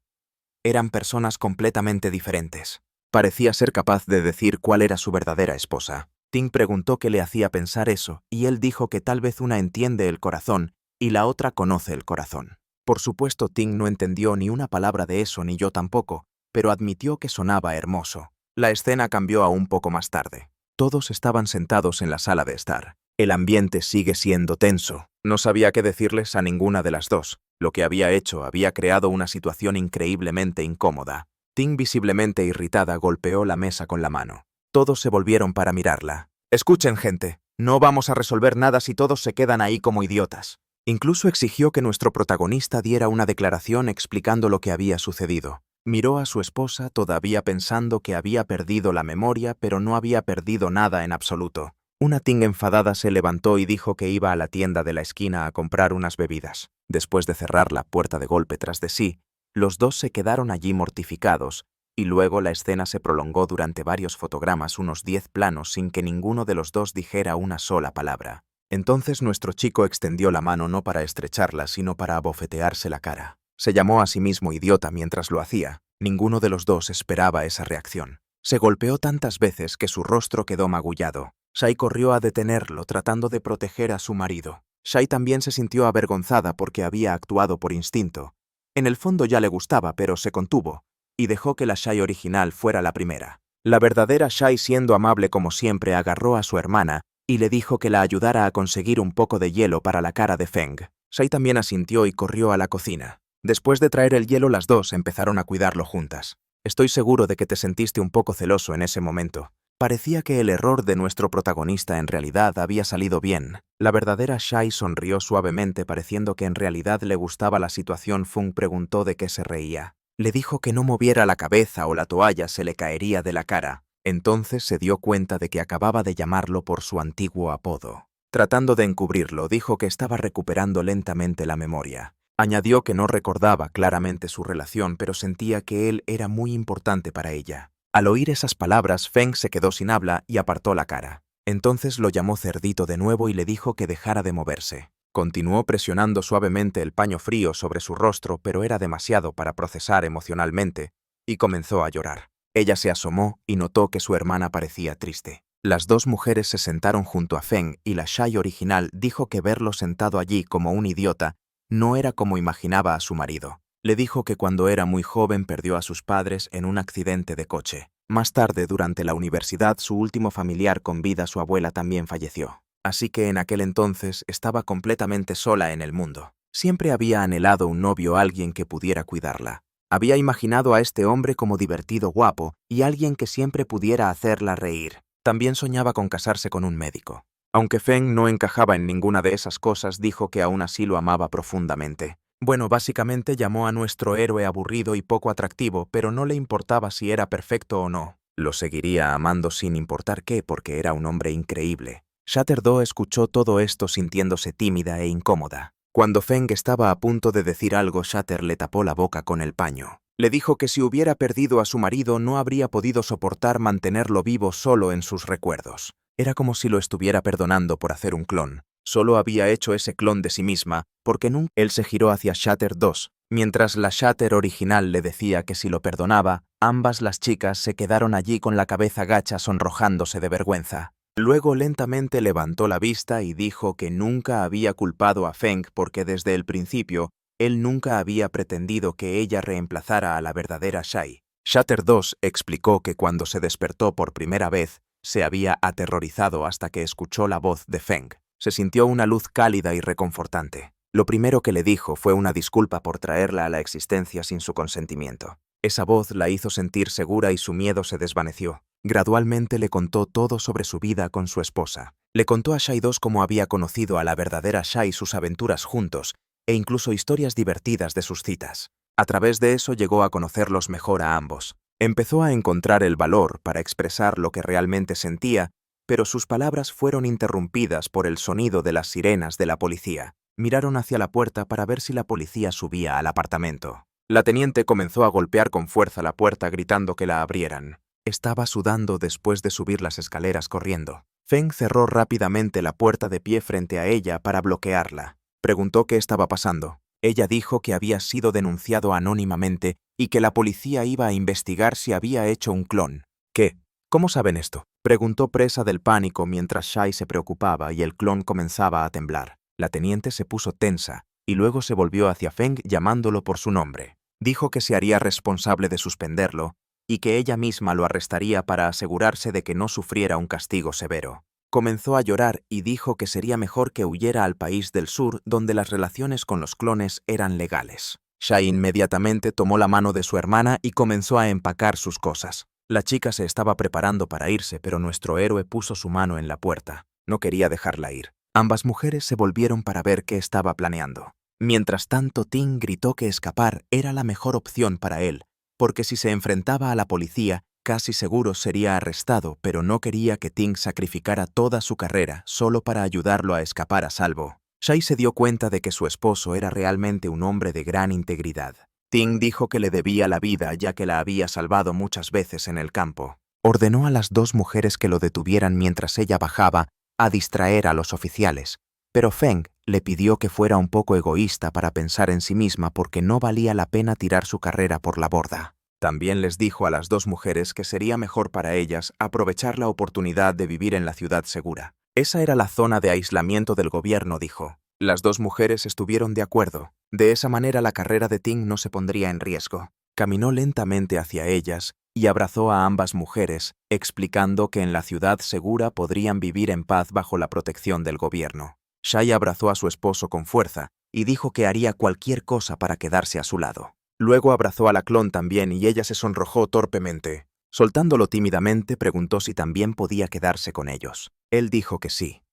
Eran personas completamente diferentes. Parecía ser capaz de decir cuál era su verdadera esposa. Ting preguntó qué le hacía pensar eso, y él dijo que tal vez una entiende el corazón y la otra conoce el corazón. Por supuesto, Ting no entendió ni una palabra de eso, ni yo tampoco, pero admitió que sonaba hermoso. La escena cambió aún poco más tarde. Todos estaban sentados en la sala de estar. El ambiente sigue siendo tenso. No sabía qué decirles a ninguna de las dos. Lo que había hecho había creado una situación increíblemente incómoda. Ting, visiblemente irritada, golpeó la mesa con la mano. Todos se volvieron para mirarla. «Escuchen, gente. No vamos a resolver nada si todos se quedan ahí como idiotas». Incluso exigió que nuestro protagonista diera una declaración explicando lo que había sucedido. Miró a su esposa, todavía pensando que había perdido la memoria, pero no había perdido nada en absoluto. Una Ting enfadada se levantó y dijo que iba a la tienda de la esquina a comprar unas bebidas. Después de cerrar la puerta de golpe tras de sí, los dos se quedaron allí mortificados, y luego la escena se prolongó durante varios fotogramas, unos 10 planos, sin que ninguno de los dos dijera una sola palabra. Entonces nuestro chico extendió la mano no para estrecharla, sino para abofetearse la cara. Se llamó a sí mismo idiota mientras lo hacía. Ninguno de los dos esperaba esa reacción. Se golpeó tantas veces que su rostro quedó magullado. Shai corrió a detenerlo, tratando de proteger a su marido. Shai también se sintió avergonzada porque había actuado por instinto. En el fondo ya le gustaba, pero se contuvo, y dejó que la Shai original fuera la primera. La verdadera Shai, siendo amable como siempre, agarró a su hermana y le dijo que la ayudara a conseguir un poco de hielo para la cara de Feng. Shai también asintió y corrió a la cocina. Después de traer el hielo, las dos empezaron a cuidarlo juntas. Estoy seguro de que te sentiste un poco celoso en ese momento. Parecía que el error de nuestro protagonista en realidad había salido bien. La verdadera Shai sonrió suavemente, pareciendo que en realidad le gustaba la situación. Feng preguntó de qué se reía. Le dijo que no moviera la cabeza o la toalla se le caería de la cara. Entonces se dio cuenta de que acababa de llamarlo por su antiguo apodo. Tratando de encubrirlo, dijo que estaba recuperando lentamente la memoria. Añadió que no recordaba claramente su relación, pero sentía que él era muy importante para ella. Al oír esas palabras, Feng se quedó sin habla y apartó la cara. Entonces lo llamó cerdito de nuevo y le dijo que dejara de moverse. Continuó presionando suavemente el paño frío sobre su rostro, pero era demasiado para procesar emocionalmente, y comenzó a llorar. Ella se asomó y notó que su hermana parecía triste. Las dos mujeres se sentaron junto a Feng y la Shai original dijo que verlo sentado allí como un idiota no era como imaginaba a su marido. Le dijo que cuando era muy joven perdió a sus padres en un accidente de coche. Más tarde, durante la universidad, su último familiar con vida, su abuela, también falleció. Así que en aquel entonces estaba completamente sola en el mundo. Siempre había anhelado un novio, alguien que pudiera cuidarla. Había imaginado a este hombre como divertido, guapo, y alguien que siempre pudiera hacerla reír. También soñaba con casarse con un médico. Aunque Feng no encajaba en ninguna de esas cosas, dijo que aún así lo amaba profundamente. Bueno, básicamente llamó a nuestro héroe aburrido y poco atractivo, pero no le importaba si era perfecto o no. Lo seguiría amando sin importar qué, porque era un hombre increíble. Shatterdo escuchó todo esto sintiéndose tímida e incómoda. Cuando Feng estaba a punto de decir algo, Shatter le tapó la boca con el paño. Le dijo que si hubiera perdido a su marido no habría podido soportar mantenerlo vivo solo en sus recuerdos. Era como si lo estuviera perdonando por hacer un clon. Solo había hecho ese clon de sí misma, porque nunca. Él se giró hacia Shatter 2, mientras la Shatter original le decía que si lo perdonaba, ambas las chicas se quedaron allí con la cabeza gacha sonrojándose de vergüenza. Luego lentamente levantó la vista y dijo que nunca había culpado a Feng porque desde el principio él nunca había pretendido que ella reemplazara a la verdadera Shai. Shatter 2 explicó que cuando se despertó por primera vez, se había aterrorizado hasta que escuchó la voz de Feng. Se sintió una luz cálida y reconfortante. Lo primero que le dijo fue una disculpa por traerla a la existencia sin su consentimiento. Esa voz la hizo sentir segura y su miedo se desvaneció. Gradualmente le contó todo sobre su vida con su esposa. Le contó a Shai-2 cómo había conocido a la verdadera Shai y sus aventuras juntos, e incluso historias divertidas de sus citas. A través de eso llegó a conocerlos mejor a ambos. Empezó a encontrar el valor para expresar lo que realmente sentía, pero sus palabras fueron interrumpidas por el sonido de las sirenas de la policía. Miraron hacia la puerta para ver si la policía subía al apartamento. La teniente comenzó a golpear con fuerza la puerta gritando que la abrieran. Estaba sudando después de subir las escaleras corriendo. Feng cerró rápidamente la puerta de pie frente a ella para bloquearla. Preguntó qué estaba pasando. Ella dijo que había sido denunciado anónimamente y que la policía iba a investigar si había hecho un clon. ¿Qué? ¿Cómo saben esto? Preguntó presa del pánico mientras Shai se preocupaba y el clon comenzaba a temblar. La teniente se puso tensa y luego se volvió hacia Feng llamándolo por su nombre. Dijo que se haría responsable de suspenderlo y que ella misma lo arrestaría para asegurarse de que no sufriera un castigo severo. Comenzó a llorar y dijo que sería mejor que huyera al país del sur donde las relaciones con los clones eran legales. Shai inmediatamente tomó la mano de su hermana y comenzó a empacar sus cosas. La chica se estaba preparando para irse, pero nuestro héroe puso su mano en la puerta. No quería dejarla ir. Ambas mujeres se volvieron para ver qué estaba planeando. Mientras tanto, Ting gritó que escapar era la mejor opción para él, porque si se enfrentaba a la policía, casi seguro sería arrestado, pero no quería que Ting sacrificara toda su carrera solo para ayudarlo a escapar a salvo. Shai se dio cuenta de que su esposo era realmente un hombre de gran integridad. Ting dijo que le debía la vida ya que la había salvado muchas veces en el campo. Ordenó a las dos mujeres que lo detuvieran mientras ella bajaba a distraer a los oficiales, pero Feng le pidió que fuera un poco egoísta para pensar en sí misma porque no valía la pena tirar su carrera por la borda. También les dijo a las dos mujeres que sería mejor para ellas aprovechar la oportunidad de vivir en la ciudad segura. Esa era la zona de aislamiento del gobierno, dijo. Las dos mujeres estuvieron de acuerdo. De esa manera la carrera de Ting no se pondría en riesgo. Caminó lentamente hacia ellas y abrazó a ambas mujeres, explicando que en la ciudad segura podrían vivir en paz bajo la protección del gobierno. Shai abrazó a su esposo con fuerza y dijo que haría cualquier cosa para quedarse a su lado. Luego abrazó a la clon también y ella se sonrojó torpemente. Soltándolo tímidamente, preguntó si también podía quedarse con ellos. Él dijo que sí.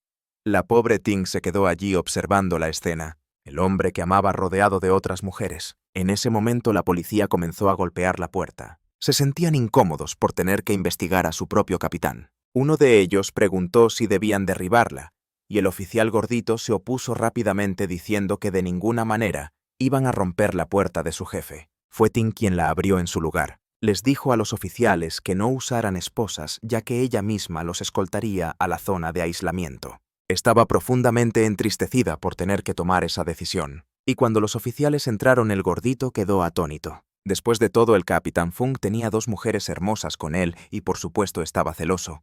La pobre Ting se quedó allí observando la escena, el hombre que amaba rodeado de otras mujeres. En ese momento la policía comenzó a golpear la puerta. Se sentían incómodos por tener que investigar a su propio capitán. Uno de ellos preguntó si debían derribarla, y el oficial gordito se opuso rápidamente diciendo que de ninguna manera iban a romper la puerta de su jefe. Fue Ting quien la abrió en su lugar. Les dijo a los oficiales que no usaran esposas ya que ella misma los escoltaría a la zona de aislamiento. Estaba profundamente entristecida por tener que tomar esa decisión, y cuando los oficiales entraron el gordito quedó atónito. Después de todo, el capitán Fung tenía dos mujeres hermosas con él y por supuesto estaba celoso.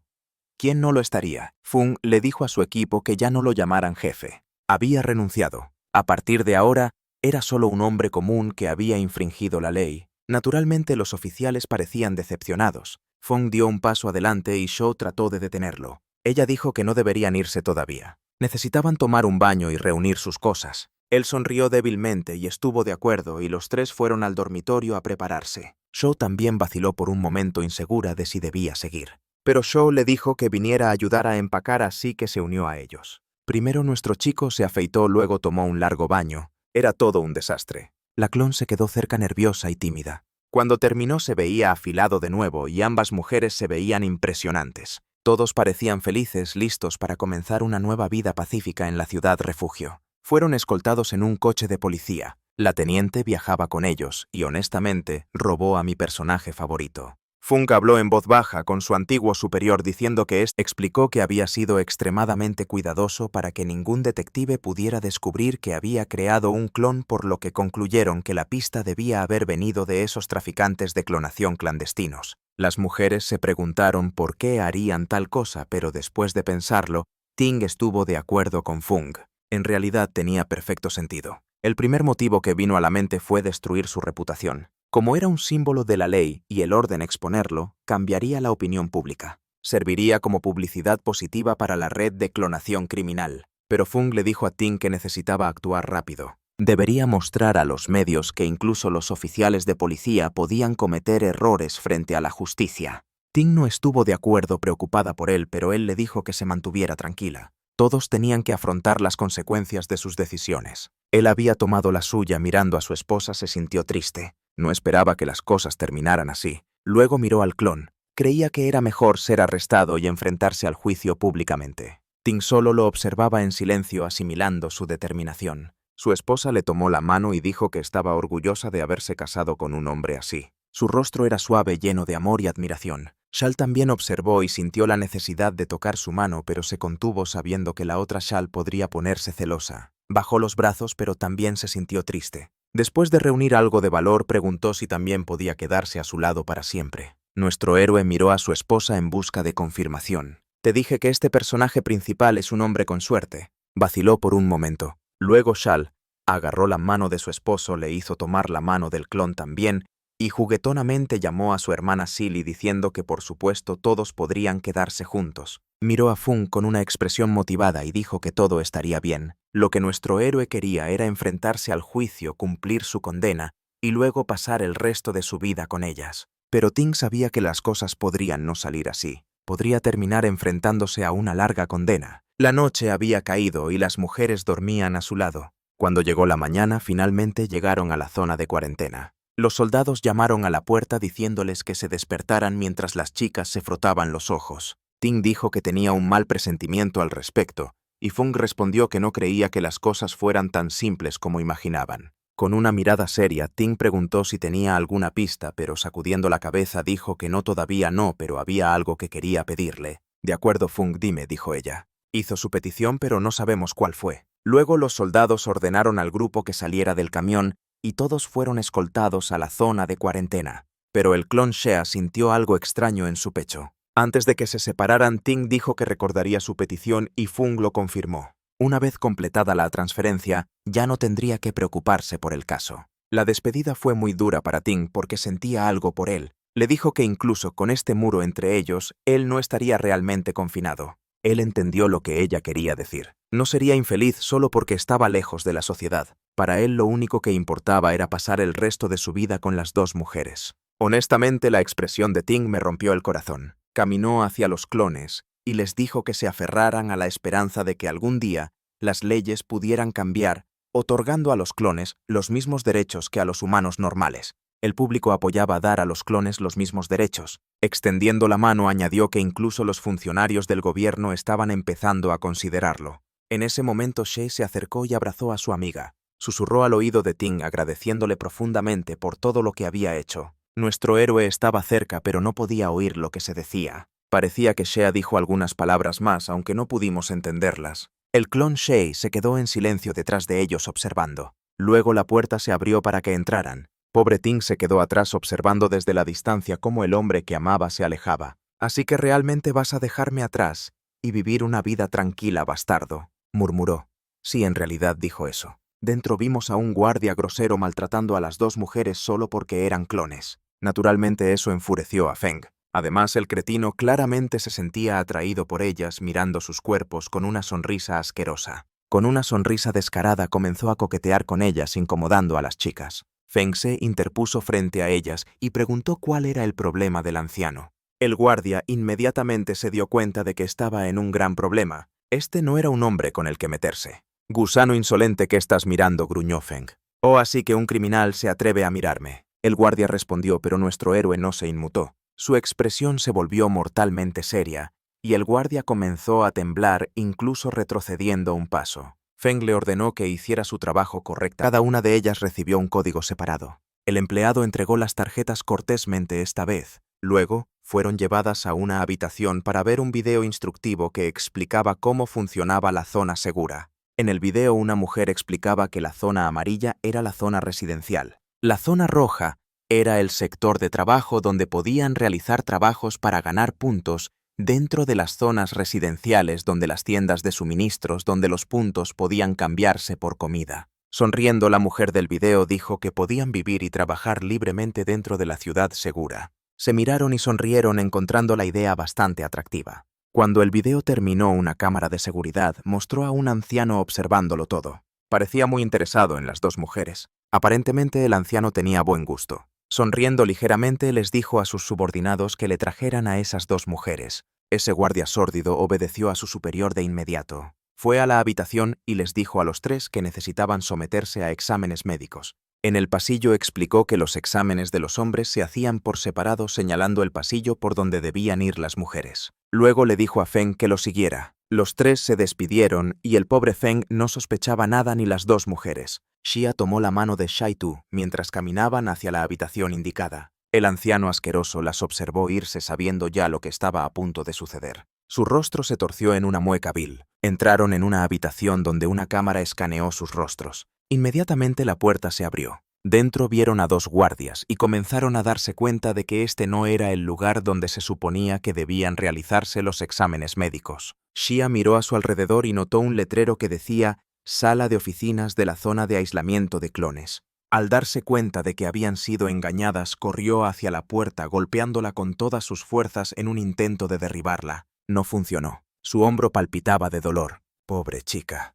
¿Quién no lo estaría? Fung le dijo a su equipo que ya no lo llamaran jefe. Había renunciado. A partir de ahora, era solo un hombre común que había infringido la ley. Naturalmente los oficiales parecían decepcionados. Fung dio un paso adelante y Shou trató de detenerlo. Ella dijo que no deberían irse todavía. Necesitaban tomar un baño y reunir sus cosas. Él sonrió débilmente y estuvo de acuerdo y los tres fueron al dormitorio a prepararse. Shou también vaciló por un momento insegura de si debía seguir. Pero Shou le dijo que viniera a ayudar a empacar, así que se unió a ellos. Primero nuestro chico se afeitó, luego tomó un largo baño. Era todo un desastre. La clon se quedó cerca nerviosa y tímida. Cuando terminó se veía afilado de nuevo y ambas mujeres se veían impresionantes. Todos parecían felices, listos para comenzar una nueva vida pacífica en la ciudad refugio. Fueron escoltados en un coche de policía. La teniente viajaba con ellos y, honestamente, robó a mi personaje favorito. Fung habló en voz baja con su antiguo superior diciendo que éste explicó que había sido extremadamente cuidadoso para que ningún detective pudiera descubrir que había creado un clon, por lo que concluyeron que la pista debía haber venido de esos traficantes de clonación clandestinos. Las mujeres se preguntaron por qué harían tal cosa, pero después de pensarlo, Ting estuvo de acuerdo con Fung. En realidad tenía perfecto sentido. El primer motivo que vino a la mente fue destruir su reputación. Como era un símbolo de la ley y el orden exponerlo, cambiaría la opinión pública. Serviría como publicidad positiva para la red de clonación criminal. pero Fung le dijo a Ting que necesitaba actuar rápido. Debería mostrar a los medios que incluso los oficiales de policía podían cometer errores frente a la justicia. Ting no estuvo de acuerdo, preocupada por él, pero él le dijo que se mantuviera tranquila. Todos tenían que afrontar las consecuencias de sus decisiones. Él había tomado la suya. Mirando a su esposa se sintió triste. No esperaba que las cosas terminaran así. Luego miró al clon. Creía que era mejor ser arrestado y enfrentarse al juicio públicamente. Ting solo lo observaba en silencio, asimilando su determinación. Su esposa le tomó la mano y dijo que estaba orgullosa de haberse casado con un hombre así. Su rostro era suave, lleno de amor y admiración. Shal también observó y sintió la necesidad de tocar su mano, pero se contuvo sabiendo que la otra Shal podría ponerse celosa. Bajó los brazos, pero también se sintió triste. Después de reunir algo de valor, preguntó si también podía quedarse a su lado para siempre. Nuestro héroe miró a su esposa en busca de confirmación. «Te dije que este personaje principal es un hombre con suerte». Vaciló por un momento. Luego Shal agarró la mano de su esposo, le hizo tomar la mano del clon también, y juguetonamente llamó a su hermana Silly diciendo que por supuesto todos podrían quedarse juntos. Miró a Fung con una expresión motivada y dijo que todo estaría bien. Lo que nuestro héroe quería era enfrentarse al juicio, cumplir su condena y luego pasar el resto de su vida con ellas. Pero Ting sabía que las cosas podrían no salir así. Podría terminar enfrentándose a una larga condena. La noche había caído y las mujeres dormían a su lado. Cuando llegó la mañana, finalmente llegaron a la zona de cuarentena. Los soldados llamaron a la puerta diciéndoles que se despertaran mientras las chicas se frotaban los ojos. Ting dijo que tenía un mal presentimiento al respecto, y Fung respondió que no creía que las cosas fueran tan simples como imaginaban. Con una mirada seria, Ting preguntó si tenía alguna pista, pero sacudiendo la cabeza dijo que no, todavía no, pero había algo que quería pedirle. «De acuerdo, Fung, dime», dijo ella. Hizo su petición, pero no sabemos cuál fue. Luego los soldados ordenaron al grupo que saliera del camión y todos fueron escoltados a la zona de cuarentena. Pero el clon Shea sintió algo extraño en su pecho. Antes de que se separaran, Ting dijo que recordaría su petición y Fung lo confirmó. Una vez completada la transferencia, ya no tendría que preocuparse por el caso. La despedida fue muy dura para Ting porque sentía algo por él. Le dijo que incluso con este muro entre ellos, él no estaría realmente confinado. Él entendió lo que ella quería decir. No sería infeliz solo porque estaba lejos de la sociedad. Para él lo único que importaba era pasar el resto de su vida con las dos mujeres. Honestamente, la expresión de Ting me rompió el corazón. Caminó hacia los clones y les dijo que se aferraran a la esperanza de que algún día las leyes pudieran cambiar, otorgando a los clones los mismos derechos que a los humanos normales. El público apoyaba dar a los clones los mismos derechos. Extendiendo la mano, añadió que incluso los funcionarios del gobierno estaban empezando a considerarlo. En ese momento, Shea se acercó y abrazó a su amiga. Susurró al oído de Ting agradeciéndole profundamente por todo lo que había hecho. Nuestro héroe estaba cerca, pero no podía oír lo que se decía. Parecía que Shea dijo algunas palabras más, aunque no pudimos entenderlas. El clon Shea se quedó en silencio detrás de ellos observando. Luego la puerta se abrió para que entraran. Pobre Ting se quedó atrás observando desde la distancia cómo el hombre que amaba se alejaba. «Así que realmente vas a dejarme atrás y vivir una vida tranquila, bastardo», murmuró. «Sí, en realidad dijo eso». Dentro vimos a un guardia grosero maltratando a las dos mujeres solo porque eran clones. Naturalmente eso enfureció a Feng. Además, el cretino claramente se sentía atraído por ellas, mirando sus cuerpos con una sonrisa asquerosa. Con una sonrisa descarada comenzó a coquetear con ellas, incomodando a las chicas. Feng se interpuso frente a ellas y preguntó cuál era el problema del anciano. El guardia inmediatamente se dio cuenta de que estaba en un gran problema. Este no era un hombre con el que meterse. «Gusano insolente, ¿qué estás mirando?», gruñó Feng. «Oh, así que un criminal se atreve a mirarme». El guardia respondió, pero nuestro héroe no se inmutó. Su expresión se volvió mortalmente seria, y el guardia comenzó a temblar, incluso retrocediendo un paso. Feng le ordenó que hiciera su trabajo correctamente. Cada una de ellas recibió un código separado. El empleado entregó las tarjetas cortésmente esta vez. Luego, fueron llevadas a una habitación para ver un video instructivo que explicaba cómo funcionaba la zona segura. En el video, una mujer explicaba que la zona amarilla era la zona residencial. La zona roja era el sector de trabajo donde podían realizar trabajos para ganar puntos dentro de las zonas residenciales, donde las tiendas de suministros, donde los puntos podían cambiarse por comida. Sonriendo, la mujer del video dijo que podían vivir y trabajar libremente dentro de la ciudad segura. Se miraron y sonrieron, encontrando la idea bastante atractiva. Cuando el video terminó, una cámara de seguridad mostró a un anciano observándolo todo. Parecía muy interesado en las dos mujeres. Aparentemente el anciano tenía buen gusto. Sonriendo ligeramente, les dijo a sus subordinados que le trajeran a esas dos mujeres. Ese guardia sórdido obedeció a su superior de inmediato. Fue a la habitación y les dijo a los tres que necesitaban someterse a exámenes médicos. En el pasillo explicó que los exámenes de los hombres se hacían por separado, señalando el pasillo por donde debían ir las mujeres. Luego le dijo a Feng que lo siguiera. Los tres se despidieron y el pobre Feng no sospechaba nada ni las dos mujeres. Xia tomó la mano de Shaitu mientras caminaban hacia la habitación indicada. El anciano asqueroso las observó irse sabiendo ya lo que estaba a punto de suceder. Su rostro se torció en una mueca vil. Entraron en una habitación donde una cámara escaneó sus rostros. Inmediatamente la puerta se abrió. Dentro vieron a dos guardias y comenzaron a darse cuenta de que este no era el lugar donde se suponía que debían realizarse los exámenes médicos. Xia miró a su alrededor y notó un letrero que decía «Sala de oficinas de la zona de aislamiento de clones». Al darse cuenta de que habían sido engañadas, corrió hacia la puerta golpeándola con todas sus fuerzas en un intento de derribarla. No funcionó. Su hombro palpitaba de dolor. Pobre chica.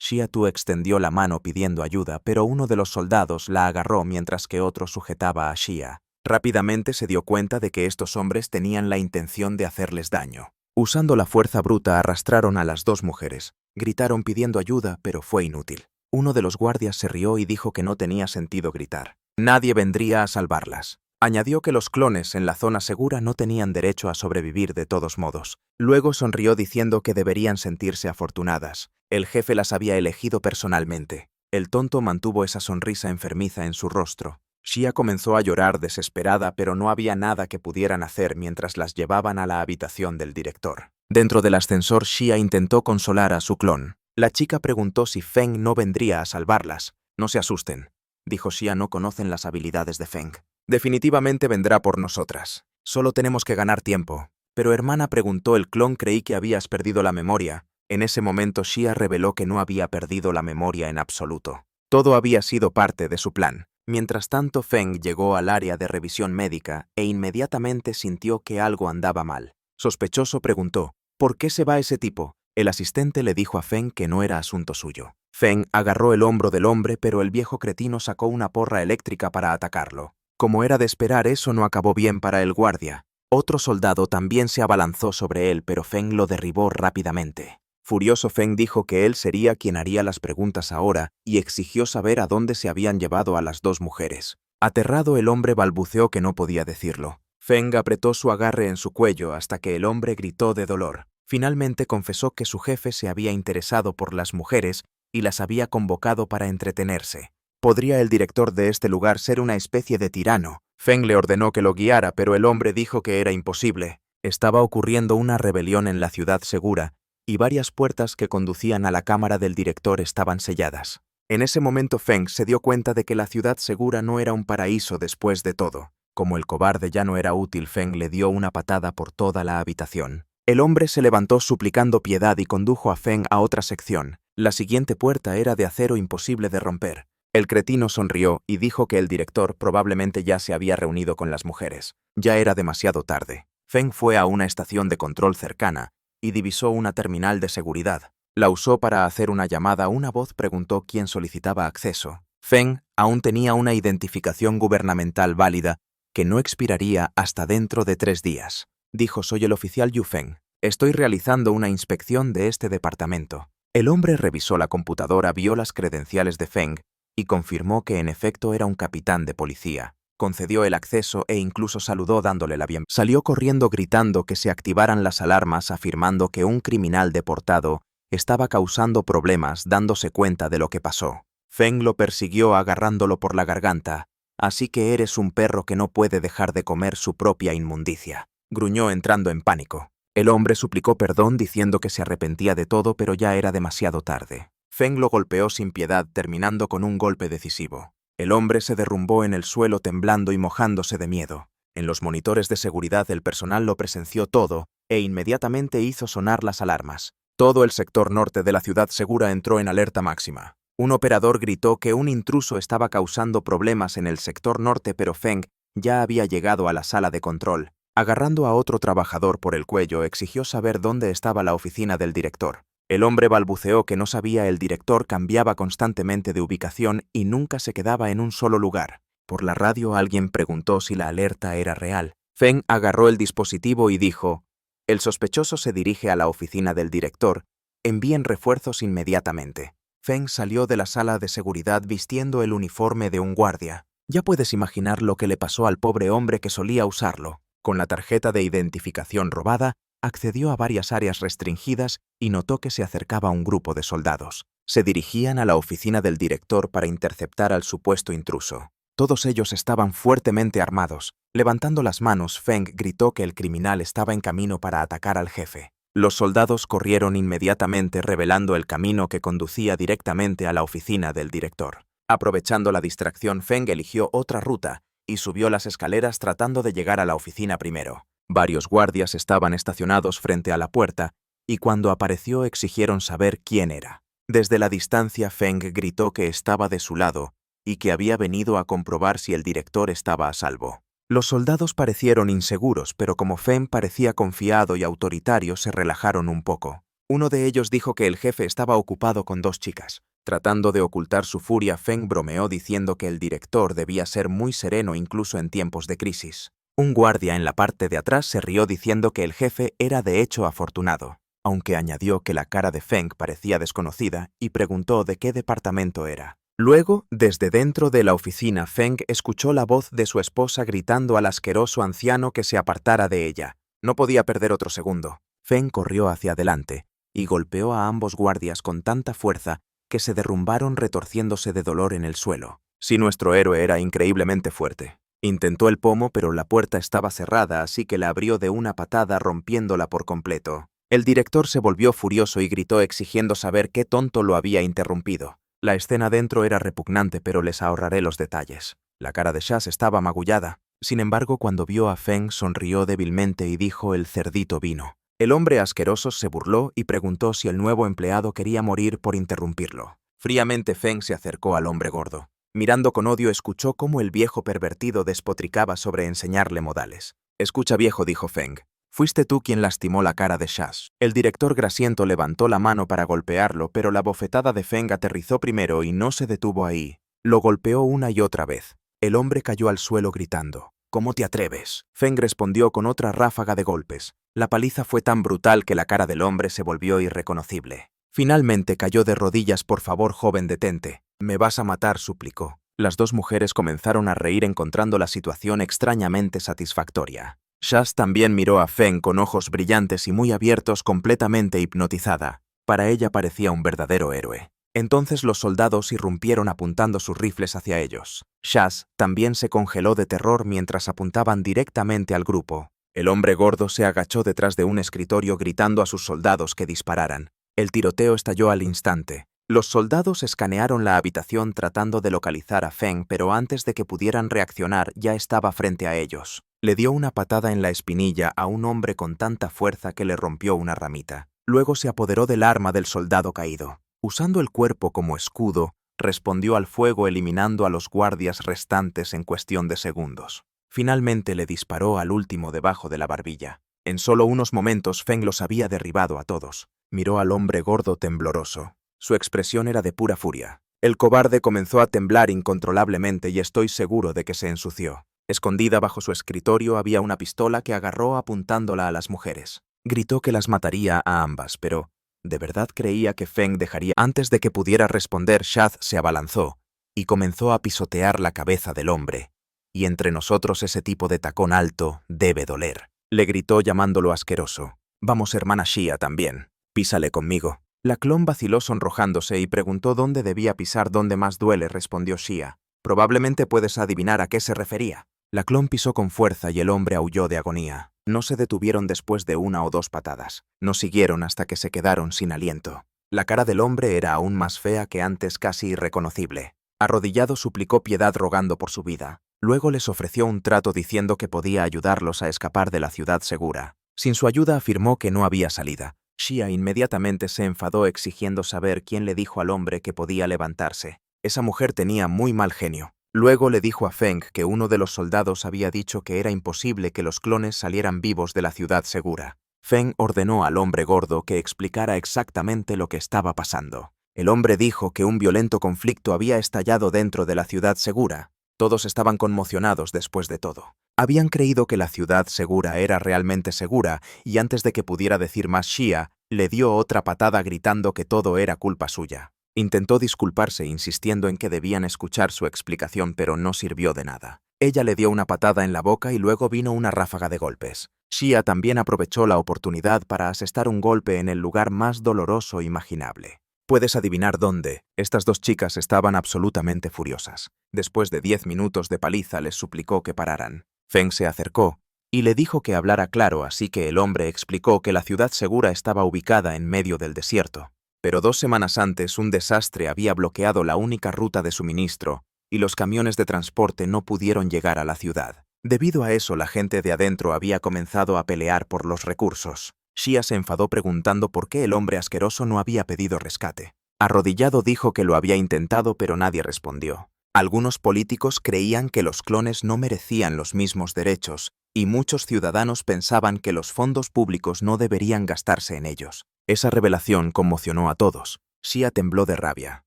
Shaitu extendió la mano pidiendo ayuda, pero uno de los soldados la agarró mientras que otro sujetaba a Xia. Rápidamente se dio cuenta de que estos hombres tenían la intención de hacerles daño. Usando la fuerza bruta arrastraron a las dos mujeres. Gritaron pidiendo ayuda, pero fue inútil. Uno de los guardias se rió y dijo que no tenía sentido gritar. Nadie vendría a salvarlas. Añadió que los clones en la zona segura no tenían derecho a sobrevivir de todos modos. Luego sonrió diciendo que deberían sentirse afortunadas. El jefe las había elegido personalmente. El tonto mantuvo esa sonrisa enfermiza en su rostro. Xia comenzó a llorar desesperada, pero no había nada que pudieran hacer mientras las llevaban a la habitación del director. Dentro del ascensor, Xia intentó consolar a su clon. La chica preguntó si Feng no vendría a salvarlas. No se asusten, dijo Xia, no conocen las habilidades de Feng. Definitivamente vendrá por nosotras. Solo tenemos que ganar tiempo. Pero hermana, preguntó el clon, creí que habías perdido la memoria. En ese momento Xia reveló que no había perdido la memoria en absoluto. Todo había sido parte de su plan. Mientras tanto, Feng llegó al área de revisión médica e inmediatamente sintió que algo andaba mal. Sospechoso preguntó, ¿por qué se va ese tipo? El asistente le dijo a Feng que no era asunto suyo. Feng agarró el hombro del hombre, pero el viejo cretino sacó una porra eléctrica para atacarlo. Como era de esperar, eso no acabó bien para el guardia. Otro soldado también se abalanzó sobre él, pero Feng lo derribó rápidamente. Furioso, Feng dijo que él sería quien haría las preguntas ahora y exigió saber a dónde se habían llevado a las dos mujeres. Aterrado, el hombre balbuceó que no podía decirlo. Feng apretó su agarre en su cuello hasta que el hombre gritó de dolor. Finalmente confesó que su jefe se había interesado por las mujeres y las había convocado para entretenerse. ¿Podría el director de este lugar ser una especie de tirano? Feng le ordenó que lo guiara, pero el hombre dijo que era imposible. Estaba ocurriendo una rebelión en la ciudad segura, y varias puertas que conducían a la cámara del director estaban selladas. En ese momento Feng se dio cuenta de que la ciudad segura no era un paraíso después de todo. Como el cobarde ya no era útil, Feng le dio una patada por toda la habitación. El hombre se levantó suplicando piedad y condujo a Feng a otra sección. La siguiente puerta era de acero imposible de romper. El cretino sonrió y dijo que el director probablemente ya se había reunido con las mujeres. Ya era demasiado tarde. Feng fue a una estación de control cercana y divisó una terminal de seguridad. La usó para hacer una llamada. Una voz preguntó quién solicitaba acceso. Feng aún tenía una identificación gubernamental válida que no expiraría hasta dentro de 3 días. Dijo: soy el oficial Yu Feng. Estoy realizando una inspección de este departamento. El hombre revisó la computadora, vio las credenciales de Feng y confirmó que en efecto era un capitán de policía. Concedió el acceso e incluso saludó dándole la bienvenida. Salió corriendo gritando que se activaran las alarmas, afirmando que un criminal deportado estaba causando problemas, dándose cuenta de lo que pasó. Feng lo persiguió agarrándolo por la garganta. Así que eres un perro que no puede dejar de comer su propia inmundicia, gruñó entrando en pánico. El hombre suplicó perdón diciendo que se arrepentía de todo, pero ya era demasiado tarde. Feng lo golpeó sin piedad, terminando con un golpe decisivo. El hombre se derrumbó en el suelo temblando y mojándose de miedo. En los monitores de seguridad el personal lo presenció todo e inmediatamente hizo sonar las alarmas. Todo el sector norte de la ciudad segura entró en alerta máxima. Un operador gritó que un intruso estaba causando problemas en el sector norte, pero Feng ya había llegado a la sala de control. Agarrando a otro trabajador por el cuello, exigió saber dónde estaba la oficina del director. El hombre balbuceó que no sabía. El director cambiaba constantemente de ubicación y nunca se quedaba en un solo lugar. Por la radio alguien preguntó si la alerta era real. Feng agarró el dispositivo y dijo: «El sospechoso se dirige a la oficina del director. Envíen refuerzos inmediatamente». Feng salió de la sala de seguridad vistiendo el uniforme de un guardia. Ya puedes imaginar lo que le pasó al pobre hombre que solía usarlo. Con la tarjeta de identificación robada, accedió a varias áreas restringidas y notó que se acercaba un grupo de soldados. Se dirigían a la oficina del director para interceptar al supuesto intruso. Todos ellos estaban fuertemente armados. Levantando las manos, Feng gritó que el criminal estaba en camino para atacar al jefe. Los soldados corrieron inmediatamente, revelando el camino que conducía directamente a la oficina del director. Aprovechando la distracción, Feng eligió otra ruta y subió las escaleras tratando de llegar a la oficina primero. Varios guardias estaban estacionados frente a la puerta y cuando apareció exigieron saber quién era. Desde la distancia, Feng gritó que estaba de su lado y que había venido a comprobar si el director estaba a salvo. Los soldados parecieron inseguros, pero como Feng parecía confiado y autoritario, se relajaron un poco. Uno de ellos dijo que el jefe estaba ocupado con dos chicas. Tratando de ocultar su furia, Feng bromeó diciendo que el director debía ser muy sereno incluso en tiempos de crisis. Un guardia en la parte de atrás se rió diciendo que el jefe era de hecho afortunado, aunque añadió que la cara de Feng parecía desconocida y preguntó de qué departamento era. Luego, desde dentro de la oficina, Feng escuchó la voz de su esposa gritando al asqueroso anciano que se apartara de ella. No podía perder otro segundo. Feng corrió hacia adelante y golpeó a ambos guardias con tanta fuerza que se derrumbaron retorciéndose de dolor en el suelo. Sí, nuestro héroe era increíblemente fuerte. Intentó el pomo, pero la puerta estaba cerrada, así que la abrió de una patada rompiéndola por completo. El director se volvió furioso y gritó exigiendo saber qué tonto lo había interrumpido. La escena dentro era repugnante, pero les ahorraré los detalles. La cara de Shaz estaba magullada. Sin embargo, cuando vio a Feng, sonrió débilmente y dijo: «El cerdito vino». El hombre asqueroso se burló y preguntó si el nuevo empleado quería morir por interrumpirlo. Fríamente Feng se acercó al hombre gordo. Mirando con odio, escuchó cómo el viejo pervertido despotricaba sobre enseñarle modales. «Escucha, viejo», dijo Feng. «Fuiste tú quien lastimó la cara de Shaz». El director grasiento levantó la mano para golpearlo, pero la bofetada de Feng aterrizó primero y no se detuvo ahí. Lo golpeó una y otra vez. El hombre cayó al suelo gritando: «¿Cómo te atreves?». Feng respondió con otra ráfaga de golpes. La paliza fue tan brutal que la cara del hombre se volvió irreconocible. Finalmente cayó de rodillas. «Por favor, joven, detente. Me vas a matar», suplicó. Las dos mujeres comenzaron a reír encontrando la situación extrañamente satisfactoria. Shaz también miró a Feng con ojos brillantes y muy abiertos, completamente hipnotizada. Para ella parecía un verdadero héroe. Entonces los soldados irrumpieron apuntando sus rifles hacia ellos. Shaz también se congeló de terror mientras apuntaban directamente al grupo. El hombre gordo se agachó detrás de un escritorio gritando a sus soldados que dispararan. El tiroteo estalló al instante. Los soldados escanearon la habitación tratando de localizar a Feng, pero antes de que pudieran reaccionar ya estaba frente a ellos. Le dio una patada en la espinilla a un hombre con tanta fuerza que le rompió una ramita. Luego se apoderó del arma del soldado caído. Usando el cuerpo como escudo, respondió al fuego eliminando a los guardias restantes en cuestión de segundos. Finalmente le disparó al último debajo de la barbilla. En solo unos momentos Feng los había derribado a todos. Miró al hombre gordo tembloroso. Su expresión era de pura furia. El cobarde comenzó a temblar incontrolablemente y estoy seguro de que se ensució. Escondida bajo su escritorio había una pistola que agarró apuntándola a las mujeres. Gritó que las mataría a ambas, pero ¿de verdad creía que Feng dejaría? Antes de que pudiera responder, Shaz se abalanzó y comenzó a pisotear la cabeza del hombre. «Y entre nosotros ese tipo de tacón alto debe doler», le gritó llamándolo asqueroso. «Vamos, hermana Shia, también. Písale conmigo». La clon vaciló sonrojándose y preguntó dónde debía pisar. «Donde más duele», respondió Shia. «Probablemente puedes adivinar a qué se refería». La clon pisó con fuerza y el hombre aulló de agonía. No se detuvieron después de una o dos patadas. No siguieron hasta que se quedaron sin aliento. La cara del hombre era aún más fea que antes, casi irreconocible. Arrodillado suplicó piedad rogando por su vida. Luego les ofreció un trato diciendo que podía ayudarlos a escapar de la ciudad segura. Sin su ayuda afirmó que no había salida. Shia inmediatamente se enfadó exigiendo saber quién le dijo al hombre que podía levantarse. Esa mujer tenía muy mal genio. Luego le dijo a Feng que uno de los soldados había dicho que era imposible que los clones salieran vivos de la ciudad segura. Feng ordenó al hombre gordo que explicara exactamente lo que estaba pasando. El hombre dijo que un violento conflicto había estallado dentro de la ciudad segura. Todos estaban conmocionados después de todo. Habían creído que la ciudad segura era realmente segura y antes de que pudiera decir más Xia, le dio otra patada gritando que todo era culpa suya. Intentó disculparse insistiendo en que debían escuchar su explicación pero no sirvió de nada. Ella le dio una patada en la boca y luego vino una ráfaga de golpes. Xia también aprovechó la oportunidad para asestar un golpe en el lugar más doloroso imaginable. Puedes adivinar dónde. Estas dos chicas estaban absolutamente furiosas. Después de 10 minutos de paliza les suplicó que pararan. Feng se acercó y le dijo que hablara claro, así que el hombre explicó que la ciudad segura estaba ubicada en medio del desierto. Pero 2 semanas antes un desastre había bloqueado la única ruta de suministro y los camiones de transporte no pudieron llegar a la ciudad. Debido a eso, la gente de adentro había comenzado a pelear por los recursos. Xia se enfadó preguntando por qué el hombre asqueroso no había pedido rescate. Arrodillado dijo que lo había intentado, pero nadie respondió. Algunos políticos creían que los clones no merecían los mismos derechos, y muchos ciudadanos pensaban que los fondos públicos no deberían gastarse en ellos. Esa revelación conmocionó a todos. Xia tembló de rabia.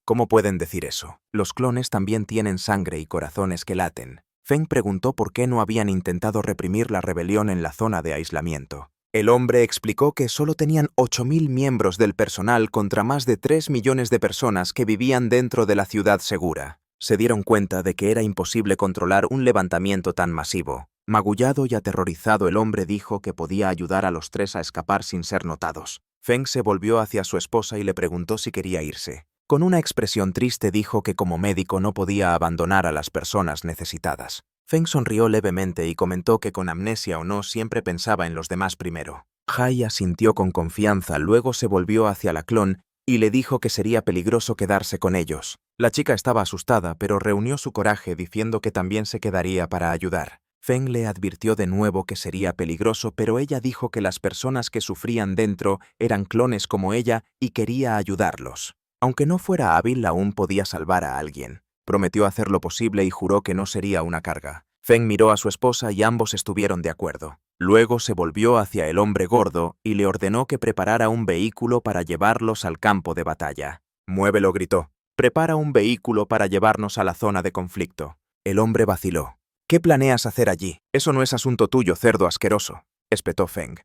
¿Cómo pueden decir eso? Los clones también tienen sangre y corazones que laten. Feng preguntó por qué no habían intentado reprimir la rebelión en la zona de aislamiento. El hombre explicó que solo tenían 8.000 miembros del personal contra más de 3 millones de personas que vivían dentro de la ciudad segura. Se dieron cuenta de que era imposible controlar un levantamiento tan masivo. Magullado y aterrorizado, el hombre dijo que podía ayudar a los 3 a escapar sin ser notados. Feng se volvió hacia su esposa y le preguntó si quería irse. Con una expresión triste dijo que como médico no podía abandonar a las personas necesitadas. Feng sonrió levemente y comentó que con amnesia o no siempre pensaba en los demás primero. Hai asintió con confianza, luego se volvió hacia la clon y le dijo que sería peligroso quedarse con ellos. La chica estaba asustada, pero reunió su coraje diciendo que también se quedaría para ayudar. Feng le advirtió de nuevo que sería peligroso, pero ella dijo que las personas que sufrían dentro eran clones como ella y quería ayudarlos. Aunque no fuera hábil, aún podía salvar a alguien. Prometió hacer lo posible y juró que no sería una carga. Feng miró a su esposa y ambos estuvieron de acuerdo. Luego se volvió hacia el hombre gordo y le ordenó que preparara un vehículo para llevarlos al campo de batalla. «Muévelo», gritó. «Prepara un vehículo para llevarnos a la zona de conflicto». El hombre vaciló. «¿Qué planeas hacer allí? Eso no es asunto tuyo, cerdo asqueroso», espetó Feng.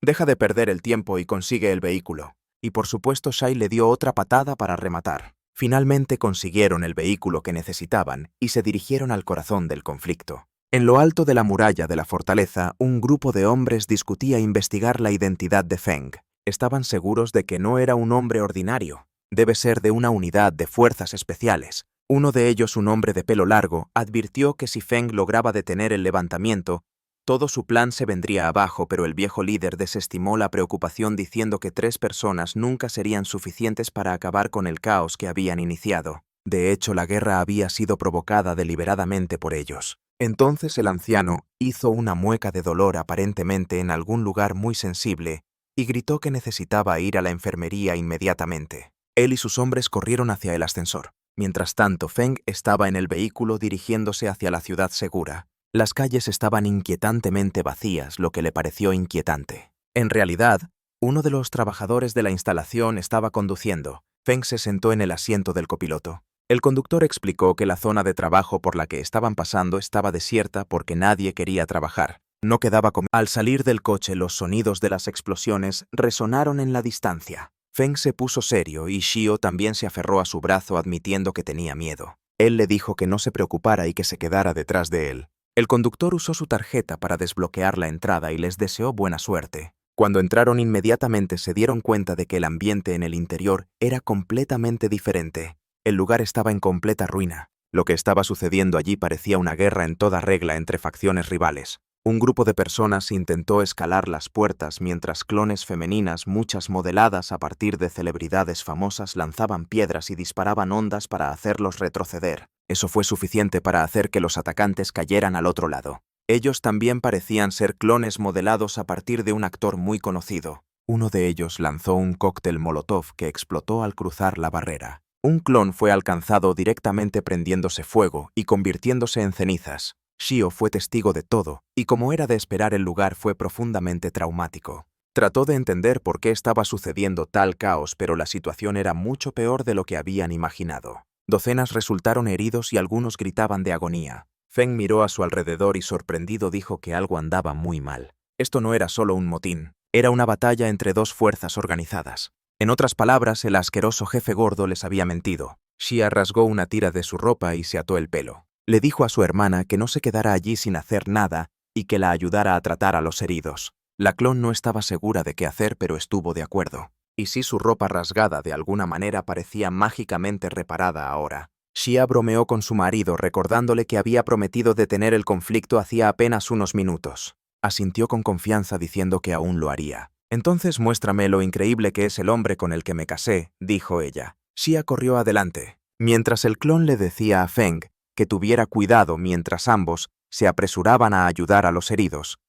«Deja de perder el tiempo y consigue el vehículo». Y por supuesto Shai le dio otra patada para rematar. Finalmente consiguieron el vehículo que necesitaban y se dirigieron al corazón del conflicto. En lo alto de la muralla de la fortaleza, un grupo de hombres discutía investigar la identidad de Feng. Estaban seguros de que no era un hombre ordinario. Debe ser de una unidad de fuerzas especiales. Uno de ellos, un hombre de pelo largo, advirtió que si Feng lograba detener el levantamiento, todo su plan se vendría abajo, pero el viejo líder desestimó la preocupación diciendo que 3 personas nunca serían suficientes para acabar con el caos que habían iniciado. De hecho, la guerra había sido provocada deliberadamente por ellos. Entonces el anciano hizo una mueca de dolor aparentemente en algún lugar muy sensible y gritó que necesitaba ir a la enfermería inmediatamente. Él y sus hombres corrieron hacia el ascensor. Mientras tanto, Feng estaba en el vehículo dirigiéndose hacia la ciudad segura. Las calles estaban inquietantemente vacías, lo que le pareció inquietante. En realidad, uno de los trabajadores de la instalación estaba conduciendo. Feng se sentó en el asiento del copiloto. El conductor explicó que la zona de trabajo por la que estaban pasando estaba desierta porque nadie quería trabajar. No quedaba comida. Al salir del coche, los sonidos de las explosiones resonaron en la distancia. Feng se puso serio y Shio también se aferró a su brazo admitiendo que tenía miedo. Él le dijo que no se preocupara y que se quedara detrás de él. El conductor usó su tarjeta para desbloquear la entrada y les deseó buena suerte. Cuando entraron inmediatamente se dieron cuenta de que el ambiente en el interior era completamente diferente. El lugar estaba en completa ruina. Lo que estaba sucediendo allí parecía una guerra en toda regla entre facciones rivales. Un grupo de personas intentó escalar las puertas mientras clones femeninas, muchas modeladas a partir de celebridades famosas, lanzaban piedras y disparaban ondas para hacerlos retroceder. Eso fue suficiente para hacer que los atacantes cayeran al otro lado. Ellos también parecían ser clones modelados a partir de un actor muy conocido. Uno de ellos lanzó un cóctel molotov que explotó al cruzar la barrera. Un clon fue alcanzado directamente prendiéndose fuego y convirtiéndose en cenizas. Shio fue testigo de todo, y como era de esperar, el lugar fue profundamente traumático. Trató de entender por qué estaba sucediendo tal caos, pero la situación era mucho peor de lo que habían imaginado. Docenas resultaron heridos y algunos gritaban de agonía. Feng miró a su alrededor y sorprendido dijo que algo andaba muy mal. Esto no era solo un motín, era una batalla entre dos fuerzas organizadas. En otras palabras, el asqueroso jefe gordo les había mentido. Xia rasgó una tira de su ropa y se ató el pelo. Le dijo a su hermana que no se quedara allí sin hacer nada y que la ayudara a tratar a los heridos. La clon no estaba segura de qué hacer, pero estuvo de acuerdo. Y si su ropa rasgada de alguna manera parecía mágicamente reparada ahora. Xia bromeó con su marido, recordándole que había prometido detener el conflicto hacía apenas unos minutos. Asintió con confianza diciendo que aún lo haría. «Entonces muéstrame lo increíble que es el hombre con el que me casé», dijo ella. Xia corrió adelante, mientras el clon le decía a Feng que tuviera cuidado mientras ambos se apresuraban a ayudar a los heridos.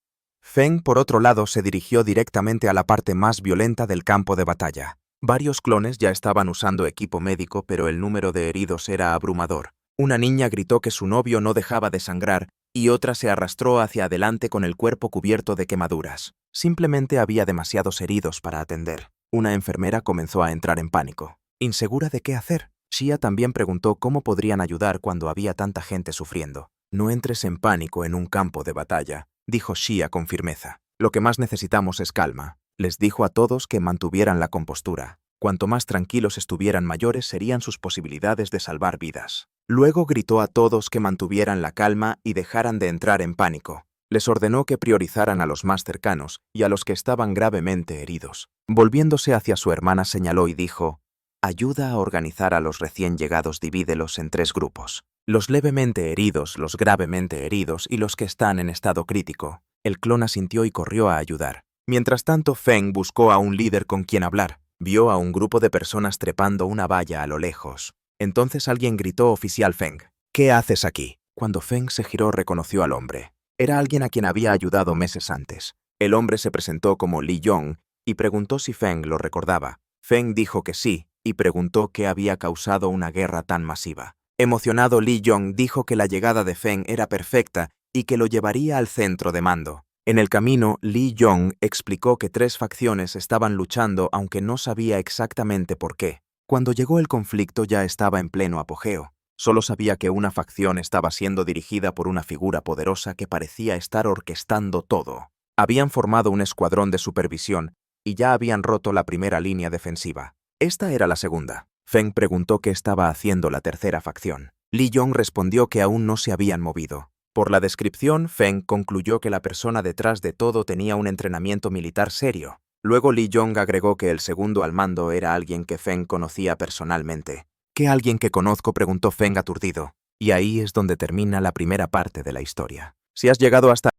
Feng, por otro lado, se dirigió directamente a la parte más violenta del campo de batalla. Varios clones ya estaban usando equipo médico, pero el número de heridos era abrumador. Una niña gritó que su novio no dejaba de sangrar y otra se arrastró hacia adelante con el cuerpo cubierto de quemaduras. Simplemente había demasiados heridos para atender. Una enfermera comenzó a entrar en pánico. ¿Insegura de qué hacer? Xia también preguntó cómo podrían ayudar cuando había tanta gente sufriendo. «No entres en pánico en un campo de batalla», dijo Xia con firmeza. «Lo que más necesitamos es calma». Les dijo a todos que mantuvieran la compostura. Cuanto más tranquilos estuvieran, mayores serían sus posibilidades de salvar vidas. Luego gritó a todos que mantuvieran la calma y dejaran de entrar en pánico. Les ordenó que priorizaran a los más cercanos y a los que estaban gravemente heridos. Volviéndose hacia su hermana, señaló y dijo: «Ayuda a organizar a los recién llegados, divídelos en 3 grupos. Los levemente heridos, los gravemente heridos y los que están en estado crítico». El clon asintió y corrió a ayudar. Mientras tanto, Feng buscó a un líder con quien hablar. Vio a un grupo de personas trepando una valla a lo lejos. Entonces alguien gritó: «Oficial Feng, ¿qué haces aquí?». Cuando Feng se giró, reconoció al hombre. Era alguien a quien había ayudado meses antes. El hombre se presentó como Li Yong y preguntó si Feng lo recordaba. Feng dijo que sí y preguntó qué había causado una guerra tan masiva. Emocionado, Li Yong dijo que la llegada de Feng era perfecta y que lo llevaría al centro de mando. En el camino, Li Yong explicó que 3 facciones estaban luchando, aunque no sabía exactamente por qué. Cuando llegó el conflicto ya estaba en pleno apogeo. Solo sabía que una facción estaba siendo dirigida por una figura poderosa que parecía estar orquestando todo. Habían formado un escuadrón de supervisión y ya habían roto la primera línea defensiva. Esta era la segunda. Feng preguntó qué estaba haciendo la tercera facción. Li Yong respondió que aún no se habían movido. Por la descripción, Feng concluyó que la persona detrás de todo tenía un entrenamiento militar serio. Luego Li Yong agregó que el segundo al mando era alguien que Feng conocía personalmente. «¿Qué alguien que conozco?», preguntó Feng aturdido. Y ahí es donde termina la primera parte de la historia. Si has llegado hasta